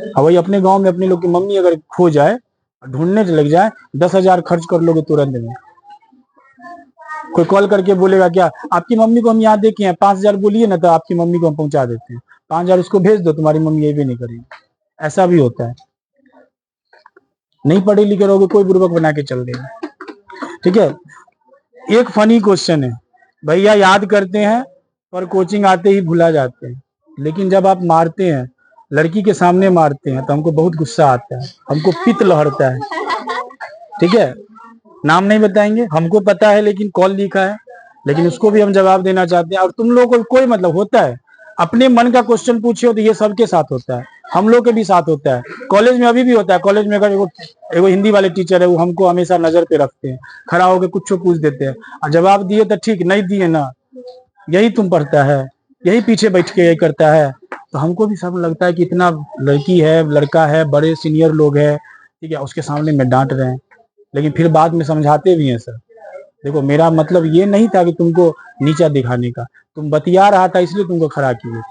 अब वही अपने गांव में अपने लोग की मम्मी अगर खो जाए, ढूंढने लग जाए, 10,000 खर्च कर लोगे तुरंत में। कोई कॉल करके बोलेगा क्या आपकी मम्मी को हम यहाँ देखे हैं, 5,000 बोलिए ना तो आपकी मम्मी को हम पहुंचा देते हैं, 5,000 उसको भेज दो, तुम्हारी मम्मी ये भी नहीं करेगी। ऐसा भी होता है। नहीं पढ़े लिखे रहोगे, कोई बुर्बक बना के चल देगा। ठीक है। एक फनी क्वेश्चन है, भैया याद करते हैं पर कोचिंग आते ही भुला जाते हैं, लेकिन जब आप मारते हैं, लड़की के सामने मारते हैं तो हमको बहुत गुस्सा आता है, हमको पित्त लहरता है। ठीक है। नाम नहीं बताएंगे, हमको पता है, लेकिन कॉल लिखा है, लेकिन उसको भी हम जवाब देना चाहते हैं। और तुम लोगों को कोई मतलब होता है, अपने मन का क्वेश्चन पूछे हो तो ये सबके साथ होता है, हम लोग के भी साथ होता है, कॉलेज में अभी भी होता है। कॉलेज में अगर एगो हिंदी वाले टीचर है, वो हमको हमेशा नजर पे रखते हैं, खड़ा होकर कुछ पूछ देते हैं, और जवाब दिए तो ठीक, नहीं दिए ना, यही तुम पढ़ता है, यही पीछे बैठ के यही करता है। तो हमको भी सब लगता है कि इतना लड़की है, लड़का है, बड़े सीनियर लोग है, ठीक है, उसके सामने में डांट रहे हैं, लेकिन फिर बाद में समझाते भी हैं सर, देखो मेरा मतलब ये नहीं था कि तुमको नीचा दिखाने का, तुम बतिया रहा था इसलिए तुमको खड़ा किए।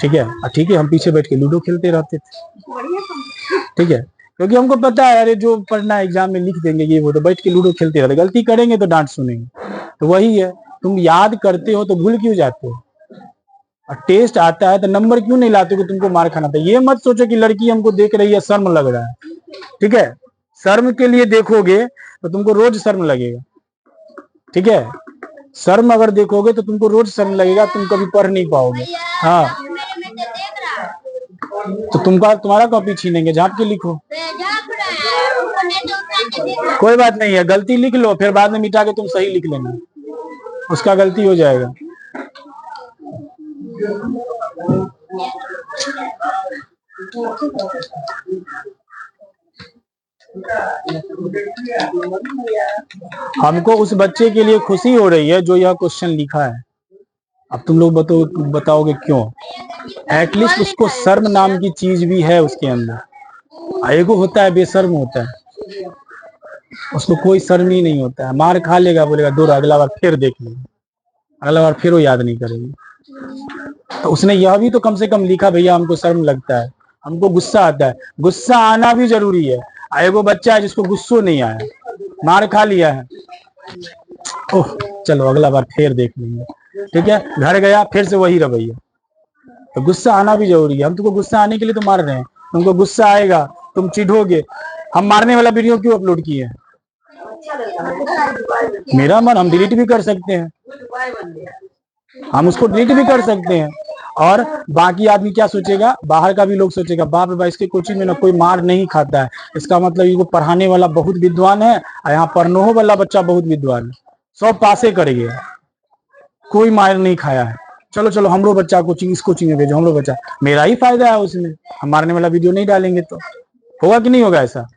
ठीक है। ठीक है, हम पीछे बैठ के लूडो खेलते रहते थे। ठीक है, क्योंकि हमको पता है अरे जो पढ़ना एग्जाम में लिख देंगे ये वो, तो बैठ के लूडो खेलते रहते, गलती करेंगे तो डांट सुनेंगे। तो वही है, तुम याद करते हो तो भूल क्यों जाते हो, और टेस्ट आता है तो नंबर क्यों नहीं लाते हो कि तुमको मार खाना था। ये मत सोचो कि लड़की हमको देख रही है शर्म लग रहा है। ठीक है, शर्म के लिए देखोगे तो तुमको रोज शर्म लगेगा। ठीक है, शर्म अगर देखोगे तो तुमको रोज शर्म लगेगा, तुम कभी पढ़ नहीं पाओगे। हाँ, तो तुम्हारा कॉपी छीनेंगे, झाँप के लिखो। कोई बात नहीं है, गलती लिख लो, फिर बाद में मिटा के तुम सही लिख लेना, उसका गलती हो जाएगा। हमको उस बच्चे के लिए खुशी हो रही है जो यह क्वेश्चन लिखा है। अब तुम लोग बताओगे क्यों? एटलीस्ट उसको शर्म नाम की चीज भी है उसके अंदर। एगो होता है बेशर्म होता है, उसको कोई शर्म ही नहीं होता है, मार खा लेगा, बोलेगा दूर, अगला बार फिर देख लेंगे, अगला बार फिर वो याद नहीं करेंगे। तो उसने यह भी तो कम से कम लिखा, भैया हमको शर्म लगता है, हमको गुस्सा आता है। गुस्सा आना भी जरूरी है। एगो बच्चा है जिसको गुस्सा नहीं आया, मार खा लिया है, ओह चलो अगला बार फिर देख लेंगे। ठीक है, घर गया फिर से वही रवैया। तो गुस्सा आना भी जरूरी है। हम तुमको गुस्सा आने के लिए तो मार रहे हैं, तुमको गुस्सा आएगा, तुम चिढ़ोगे। हम मारने वाला वीडियो क्यों अपलोड किए हैं? मेरा मन, हम डिलीट भी कर सकते हैं, हम उसको डिलीट भी कर सकते हैं। और बाकी आदमी क्या सोचेगा, बाहर का भी लोग सोचेगा, बाप रे बाप इसके कोचिंग में ना कोई मार नहीं खाता है, इसका मतलब ये पढ़ाने वाला बहुत विद्वान है, और यहाँ पढ़ने वाला बच्चा बहुत विद्वान है, सब पासे करेंगे, कोई मार नहीं खाया है। चलो चलो हमरो बच्चा कोचिंग, इस कोचिंग में भेजो, हमरो बच्चा, मेरा ही फायदा है उसमें। हम मारने वाला वीडियो नहीं डालेंगे तो होगा कि नहीं होगा ऐसा?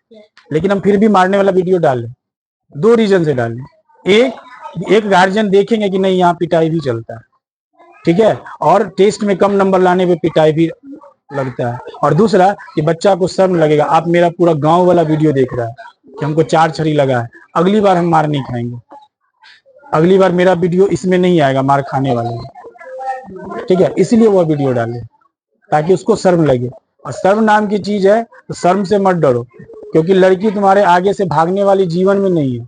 लेकिन हम फिर भी मारने वाला वीडियो डालें, दो रीजन से डालें। एक गार्जियन देखेंगे कि नहीं यहाँ पिटाई भी चलता है, ठीक है, और टेस्ट में कम नंबर लाने पे पिटाई भी लगता है। और दूसरा कि बच्चा को शर्म लगेगा, आप मेरा पूरा गांव वाला वीडियो देख रहा है कि हमको 4 छड़ी लगा है, अगली बार हम मार नहीं खाएंगे, अगली बार मेरा वीडियो इसमें नहीं आएगा मार खाने वाले में। ठीक है, इसलिए वो वीडियो डाले ताकि उसको शर्म लगे। और शर्म नाम की चीज है, तो शर्म से मत डरो, क्योंकि लड़की तुम्हारे आगे से भागने वाली जीवन में नहीं है।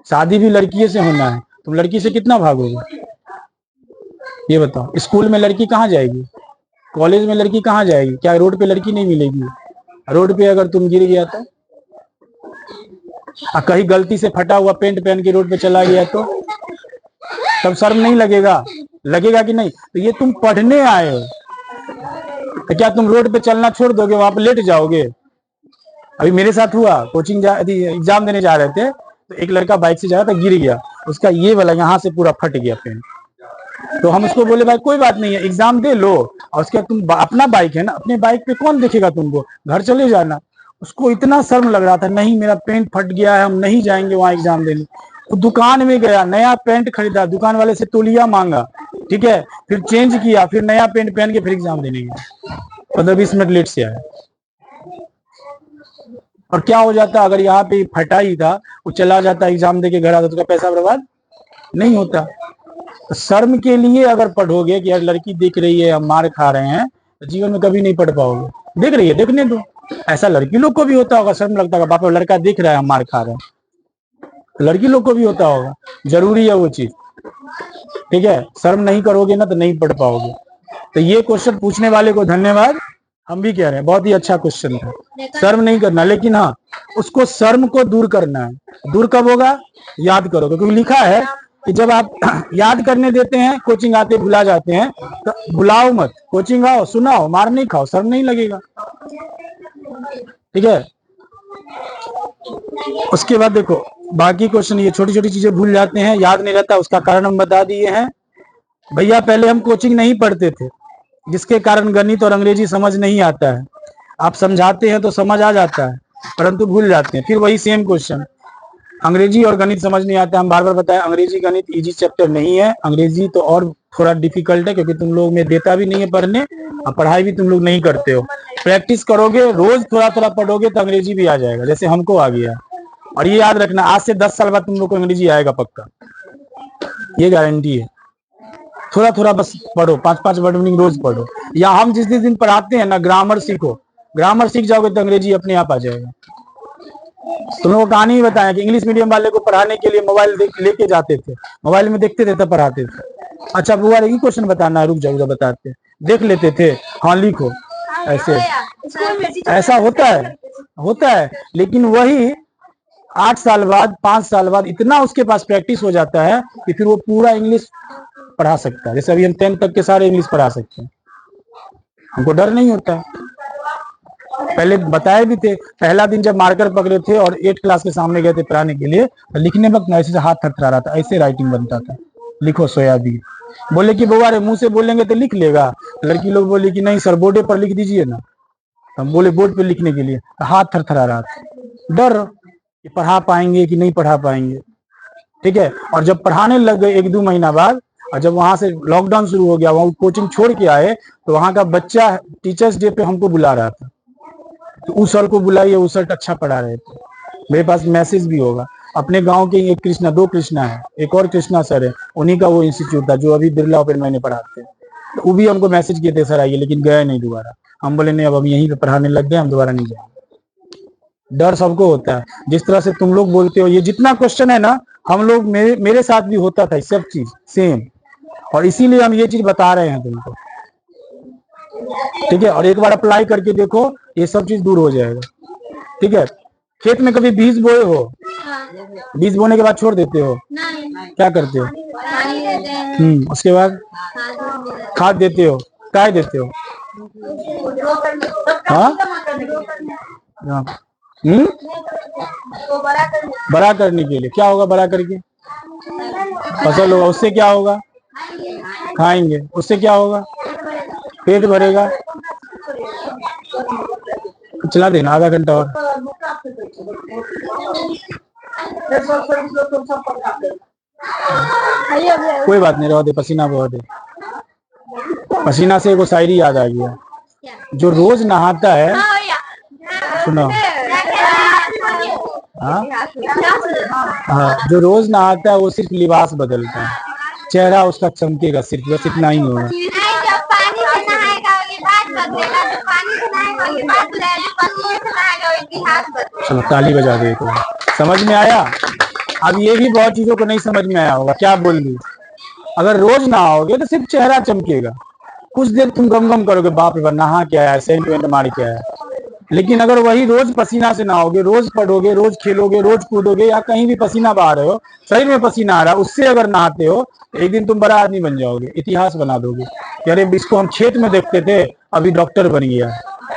शादी भी लड़की से होना है, तुम लड़की से कितना भागोगे ये बताओ? स्कूल में लड़की कहाँ जाएगी, कॉलेज में लड़की कहाँ जाएगी? क्या रोड पे लड़की नहीं मिलेगी? रोड पे अगर तुम गिर गया तो, कहीं गलती से फटा हुआ पेंट पहन के रोड पे चला गया तो तब शर्म नहीं लगेगा? लगेगा कि नहीं? तो ये तुम पढ़ने आए हो, तो क्या तुम रोड पे चलना छोड़ दोगे, वहां पे लेट जाओगे? अभी मेरे साथ हुआ, कोचिंग एग्जाम देने जा रहे थे, तो एक लड़का बाइक से जा रहा था, गिर गया, उसका ये वाला यहाँ से पूरा फट गया पेन। तो हम उसको बोले भाई कोई बात नहीं है, एग्जाम दे लो, और उसके बाद तुम अपना बाइक है ना, अपने बाइक पे कौन देखेगा तुमको, घर चले जाना। उसको इतना शर्म लग रहा था, नहीं मेरा पेंट फट गया है, हम नहीं जाएंगे वहां एग्जाम देने। तो दुकान में गया, नया पेंट खरीदा, दुकान वाले से तौलिया मांगा, ठीक है, फिर चेंज किया, फिर नया पेंट पहन के फिर एग्जाम देने गया। 15-20 मिनट लेट से आया। और क्या हो जाता अगर यहाँ पे फटा ही था, वो चला जाता एग्जाम दे के घर आता, तो उसका पैसा बर्बाद नहीं होता। तो शर्म के लिए अगर पढ़ोगे कि यार लड़की देख रही है, हम मार खा रहे हैं, तो जीवन में कभी नहीं पढ़ पाओगे। देख रही है, देखने दो। ऐसा लड़की लोग को भी होता होगा, शर्म लगता होगा, बाप रे लड़का देख रहा है हम मार खा रहे हैं, तो लड़की लोग को भी होता होगा। जरूरी है वो चीज, ठीक है। शर्म नहीं करोगे ना तो नहीं पढ़ पाओगे। तो ये क्वेश्चन पूछने वाले को धन्यवाद। हम भी कह रहे हैं बहुत ही अच्छा क्वेश्चन था। शर्म नहीं करना, लेकिन हाँ उसको शर्म को दूर करना है। दूर कब होगा? याद करोगे, क्योंकि लिखा है कि जब आप याद करने देते हैं, कोचिंग आते भुला जाते हैं, तो बुलाओ मत, कोचिंग आओ, सुनाओ, मार नहीं खाओ, शर्म नहीं लगेगा, ठीक है। उसके बाद देखो बाकी क्वेश्चन, ये छोटी छोटी चीजें भूल जाते हैं, याद नहीं रहता, उसका कारण हम बता दिए हैं। भैया पहले हम कोचिंग नहीं पढ़ते थे, जिसके कारण गणित और अंग्रेजी समझ नहीं आता है। आप समझाते हैं तो समझ आ जाता है, परंतु भूल जाते हैं। फिर वही सेम क्वेश्चन, अंग्रेजी और गणित समझ नहीं आता। हम बार बार बताएं, अंग्रेजी गणित इजी चैप्टर नहीं है, अंग्रेजी तो और थोड़ा डिफिकल्ट है, क्योंकि तुम लोग में देता भी नहीं है पढ़ने और पढ़ाई भी तुम लोग नहीं करते हो। प्रैक्टिस करोगे, रोज थोड़ा थोड़ा पढ़ोगे तो अंग्रेजी भी आ जाएगा, जैसे हमको आ गया। और ये याद रखना, आज से 10 साल बाद तुम लोग को अंग्रेजी आएगा पक्का, ये गारंटी है। थोड़ा थोड़ा बस पढ़ो, 5-5 वर्ड मीनिंग रोज पढ़ो। या हम जिस दिन पढ़ाते हैं ना, ग्रामर सीखो, ग्रामर सीख जाओगे तो अंग्रेजी अपने आप आ जाएगा। तुम लोगों को कहानी ही बताया कि इंग्लिश मीडियम वाले को पढ़ाने के लिए मोबाइल लेके जाते थे, मोबाइल में देखते थे तब पढ़ाते थे। अच्छा बुआ एक क्वेश्चन बताना है, रुक जाओ बताते, देख लेते थे, हाँ लिखो, ऐसे ऐसा होता है। लेकिन वही 8 साल बाद, 5 साल बाद इतना उसके पास प्रैक्टिस हो जाता है कि फिर वो पूरा इंग्लिश पढ़ा सकता है। जैसे अभी हम 10th तक के सारे इंग्लिश पढ़ा सकते हैं, हमको डर नहीं होता है। पहले बताए भी थे, पहला दिन जब मार्कर पकड़े थे और 8 क्लास के सामने गए थे पढ़ाने के लिए, तो लिखने वक्त ऐसे से हाथ थरथरा रहा था, ऐसे राइटिंग बनता था, लिखो सोयाबीन। बोले कि बउआ रे मुंह से बोलेंगे तो लिख लेगा। लड़की लोग बोले कि नहीं सर बोर्डे पर लिख दीजिए ना। हम बोले बोर्ड पे लिखने के लिए, तो हाथ थरथरा रहा था, डर कि पढ़ा पाएंगे कि नहीं पढ़ा पाएंगे, ठीक है। और जब पढ़ाने लग गए 1-2 महीना बाद, और जब वहां से लॉकडाउन शुरू हो गया, वहां कोचिंग छोड़ के आए, तो वहां का बच्चा टीचर्स डे पे हमको बुला रहा था, तो उस सर को बुलाइए, उस सर अच्छा पढ़ा रहे थे। मेरे पास मैसेज भी होगा। अपने गांव के एक कृष्णा, 2 कृष्णा है, एक और कृष्णा सर है, उन्हीं का वो इंस्टीट्यूट था जो अभी बिरला ओपन मैंने पढ़ाते हैं। तो वो भी हमको मैसेज किए थे सर आइए, लेकिन गए नहीं दोबारा। हम बोले नहीं, अब हम यहीं पे पढ़ाने लग गए, हम दोबारा नहीं जाएंगे। डर सबको होता है, जिस तरह से तुम लोग बोलते हो, ये जितना क्वेश्चन है ना, हम लोग मेरे साथ भी होता था सब चीज सेम, और इसीलिए हम ये चीज बता रहे हैं तुमको, ठीक है। और एक बार अप्लाई करके देखो, ये सब चीज दूर हो जाएगा, ठीक है। खेत में कभी बीज बोए हो? बीज बोने के बाद छोड़ देते हो? नहीं, क्या करते हो? पानी देते हैं, उसके बाद खाद देते हो? काय देते हो? हाँ बड़ा करने के लिए। क्या होगा बड़ा करके? फसल होगा, उससे क्या होगा? खाएंगे, उससे क्या होगा? पेट भरेगा। चला देना आधा घंटा और। कोई बात नहीं, रहो दे, पसीना बहुत है। पसीना से एगो शायरी याद आ गया, जो रोज नहाता है, सुनो, हाँ, जो रोज नहाता है वो सिर्फ लिबास बदलता है, चेहरा उसका चमकेगा सिर्फ, बस इतना ही होगा। चलो ताली बजा दे। तो समझ में आया? अब ये भी बहुत चीजों को नहीं समझ में आया होगा, क्या बोल रही। अगर रोज नहाओगे तो सिर्फ चेहरा चमकेगा, कुछ देर तुम गम गम करोगे, बाप रे बाप नहा क्या है, सेंट वेंट मार क्या है। लेकिन अगर वही रोज पसीना से नहाओगे, रोज पढ़ोगे, रोज खेलोगे, रोज कूदोगे, या कहीं भी पसीना बहा रहे हो, शरीर में पसीना आ रहा है, उससे अगर नहाते हो, एक दिन तुम बड़ा आदमी बन जाओगे, इतिहास बना दोगे कि अरे इसको हम खेत में देखते थे, अभी डॉक्टर बन गया,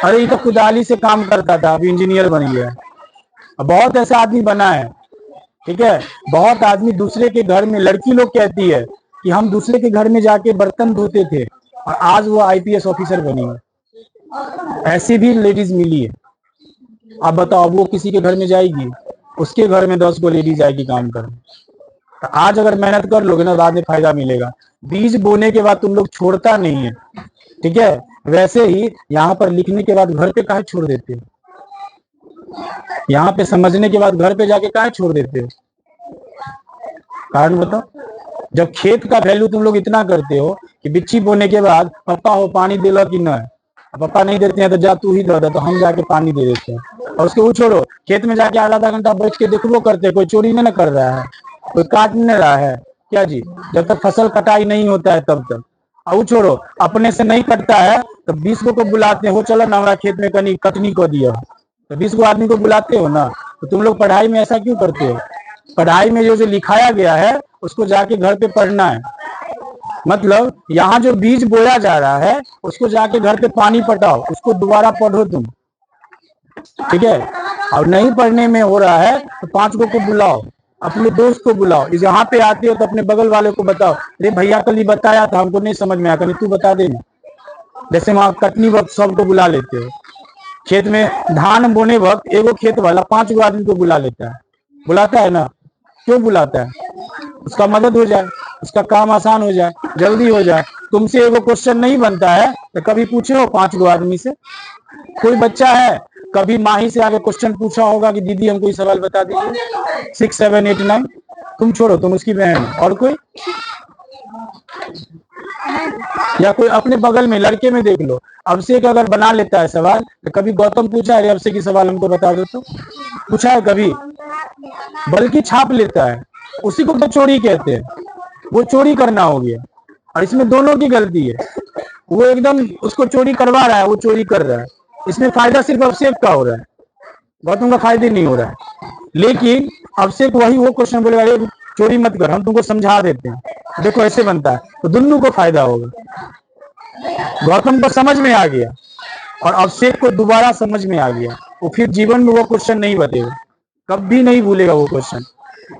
अरे ये तो कुदाली से काम करता था, अभी इंजीनियर बन गया। बहुत ऐसा आदमी बना है, ठीक है। बहुत आदमी दूसरे के घर में, लड़की लोग कहती है कि हम दूसरे के घर में जाके बर्तन धोते थे, और आज वो IPS ऑफिसर बनी है। ऐसी भी लेडीज मिली है, आप बताओ, अब वो किसी के घर में जाएगी, उसके घर में 10 को लेडीज आएगी काम करने। तो आज अगर मेहनत कर लोगे ना, बाद में फायदा मिलेगा। बीज बोने के बाद तुम लोग छोड़ता नहीं है, ठीक है। वैसे ही यहाँ पर लिखने के बाद घर पे काहे छोड़ देते हो? यहाँ पे समझने के बाद घर पे जाके काहे छोड़ देते हो? कारण बताओ। जब खेत का वैल्यू तुम लोग इतना करते हो कि बिच्छी बोने के बाद पापा हो पानी दे लो कि न, पापा नहीं देते हैं तो जा तू ही दे दे, तो हम जाके पानी दे देते हैं। और उसके वो छोड़ो, खेत में जाके आधा घंटा बैठ के देखो करते हैं, कोई चोरी नहीं कर रहा है, कोई काट नहीं रहा है क्या जी, जब तक फसल कटाई नहीं होता है तब तक। और छोड़ो, अपने से नहीं कटता है तो 20 को बुलाते हैं, वो चलो ना हमारा खेत में कहीं कटनी को दिया, तो 20 को आदमी को बुलाते हो ना। तो तुम लोग पढ़ाई में ऐसा क्यों करते हो? पढ़ाई में जो लिखाया गया है उसको जाके घर पे पढ़ना है। मतलब यहाँ जो बीज बोया जा रहा है उसको जाके घर पे पानी पटाओ, उसको दोबारा पढ़ो तुम, ठीक है। और नहीं पढ़ने में हो रहा है तो 5 को बुलाओ, अपने दोस्त को बुलाओ। यहाँ पे आते हो तो अपने बगल वाले को बताओ, अरे भैया कल ही बताया था, हमको नहीं समझ में आया, कल तू बता देना। जैसे वहां कटनी वक्त सबको बुला लेते हो, खेत में धान बोने वक्त एगो खेत वाला 5 गो आदमी को बुला लेता है, बुलाता है ना। क्यों बुलाता है? उसका मदद हो जाए, उसका काम आसान हो जाए, जल्दी हो जाए। तुमसे एगो क्वेश्चन नहीं बनता है तो कभी पूछे हो 5 गो आदमी से? कोई बच्चा है कभी माही से आगे क्वेश्चन पूछा होगा कि दीदी हमको ये सवाल बता दीजिए 6, 7, 8, 9? तुम छोड़ो, तुम उसकी बहन। और कोई, या कोई अपने बगल में लड़के में देख लो, अभिषेक अगर बना लेता है सवाल तो कभी गौतम पूछा है अभिषेक की सवाल हमको बता दो, तो पूछा है कभी? बल्कि छाप लेता है, उसी को तो चोरी कहते हैं। वो चोरी करना हो गया, और इसमें दोनों की गलती है। वो एकदम उसको चोरी करवा रहा है, वो चोरी कर रहा है। इसमें फायदा सिर्फ अभिषेक का हो रहा है, गौतम का फायदे नहीं हो रहा है। लेकिन अभिषेक वही वो क्वेश्चन बोलेगा, चोरी मत कर, हम तुमको समझा देते हैं, देखो ऐसे बनता है, तो दोनों को फायदा होगा। गौतम को समझ में आ गया और अभिषेक को दोबारा समझ में आ गया, वो फिर जीवन में वो क्वेश्चन नहीं बतेगा, कभी नहीं भूलेगा वो क्वेश्चन।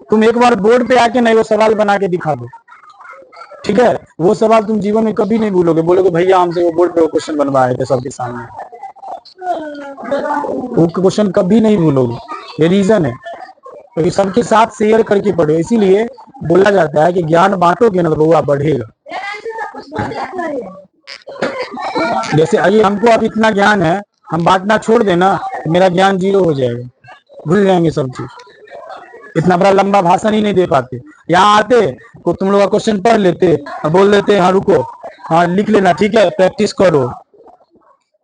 तुम एक बार बोर्ड पे आके नहीं वो सवाल बना के दिखा दो, ठीक है, वो सवाल तुम जीवन में कभी नहीं भूलोगे। बोलोगे भैया हमसे वो बोर्ड पे वो क्वेश्चन बनवाए थे सबके सामने, वो क्वेश्चन कभी नहीं भूलोगे। ये रीजन है, क्योंकि सबके साथ शेयर करके पढ़ो। इसीलिए बोला जाता है कि ज्ञान बांटोगे ना तो बउआ बढ़ेगा। जैसे आइए, हमको अब इतना ज्ञान है, हम बांटना छोड़ देना तो मेरा ज्ञान 0 हो जाएगा, भूल जाएंगे सब चीज। इतना बड़ा लंबा भाषण ही नहीं दे पाते। यहाँ आते तो तुम लोग का क्वेश्चन पढ़ लेते और बोल देते हाँ रुको, हाँ लिख लेना, ठीक है, प्रैक्टिस करो,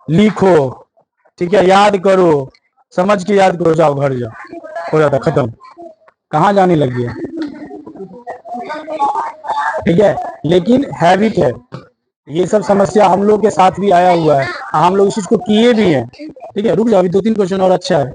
लिखो, ठीक है, याद करो, समझ के याद करो, जाओ घर जाओ, हो जाता, खत्म। कहाँ जाने लग गया, ठीक है। लेकिन हैबिट है, ये सब समस्या हम लोग के साथ भी आया हुआ है, हम लोग इस चीज को किए भी हैं, ठीक है। रुक जाओ, अभी 2-3 क्वेश्चन और अच्छा है।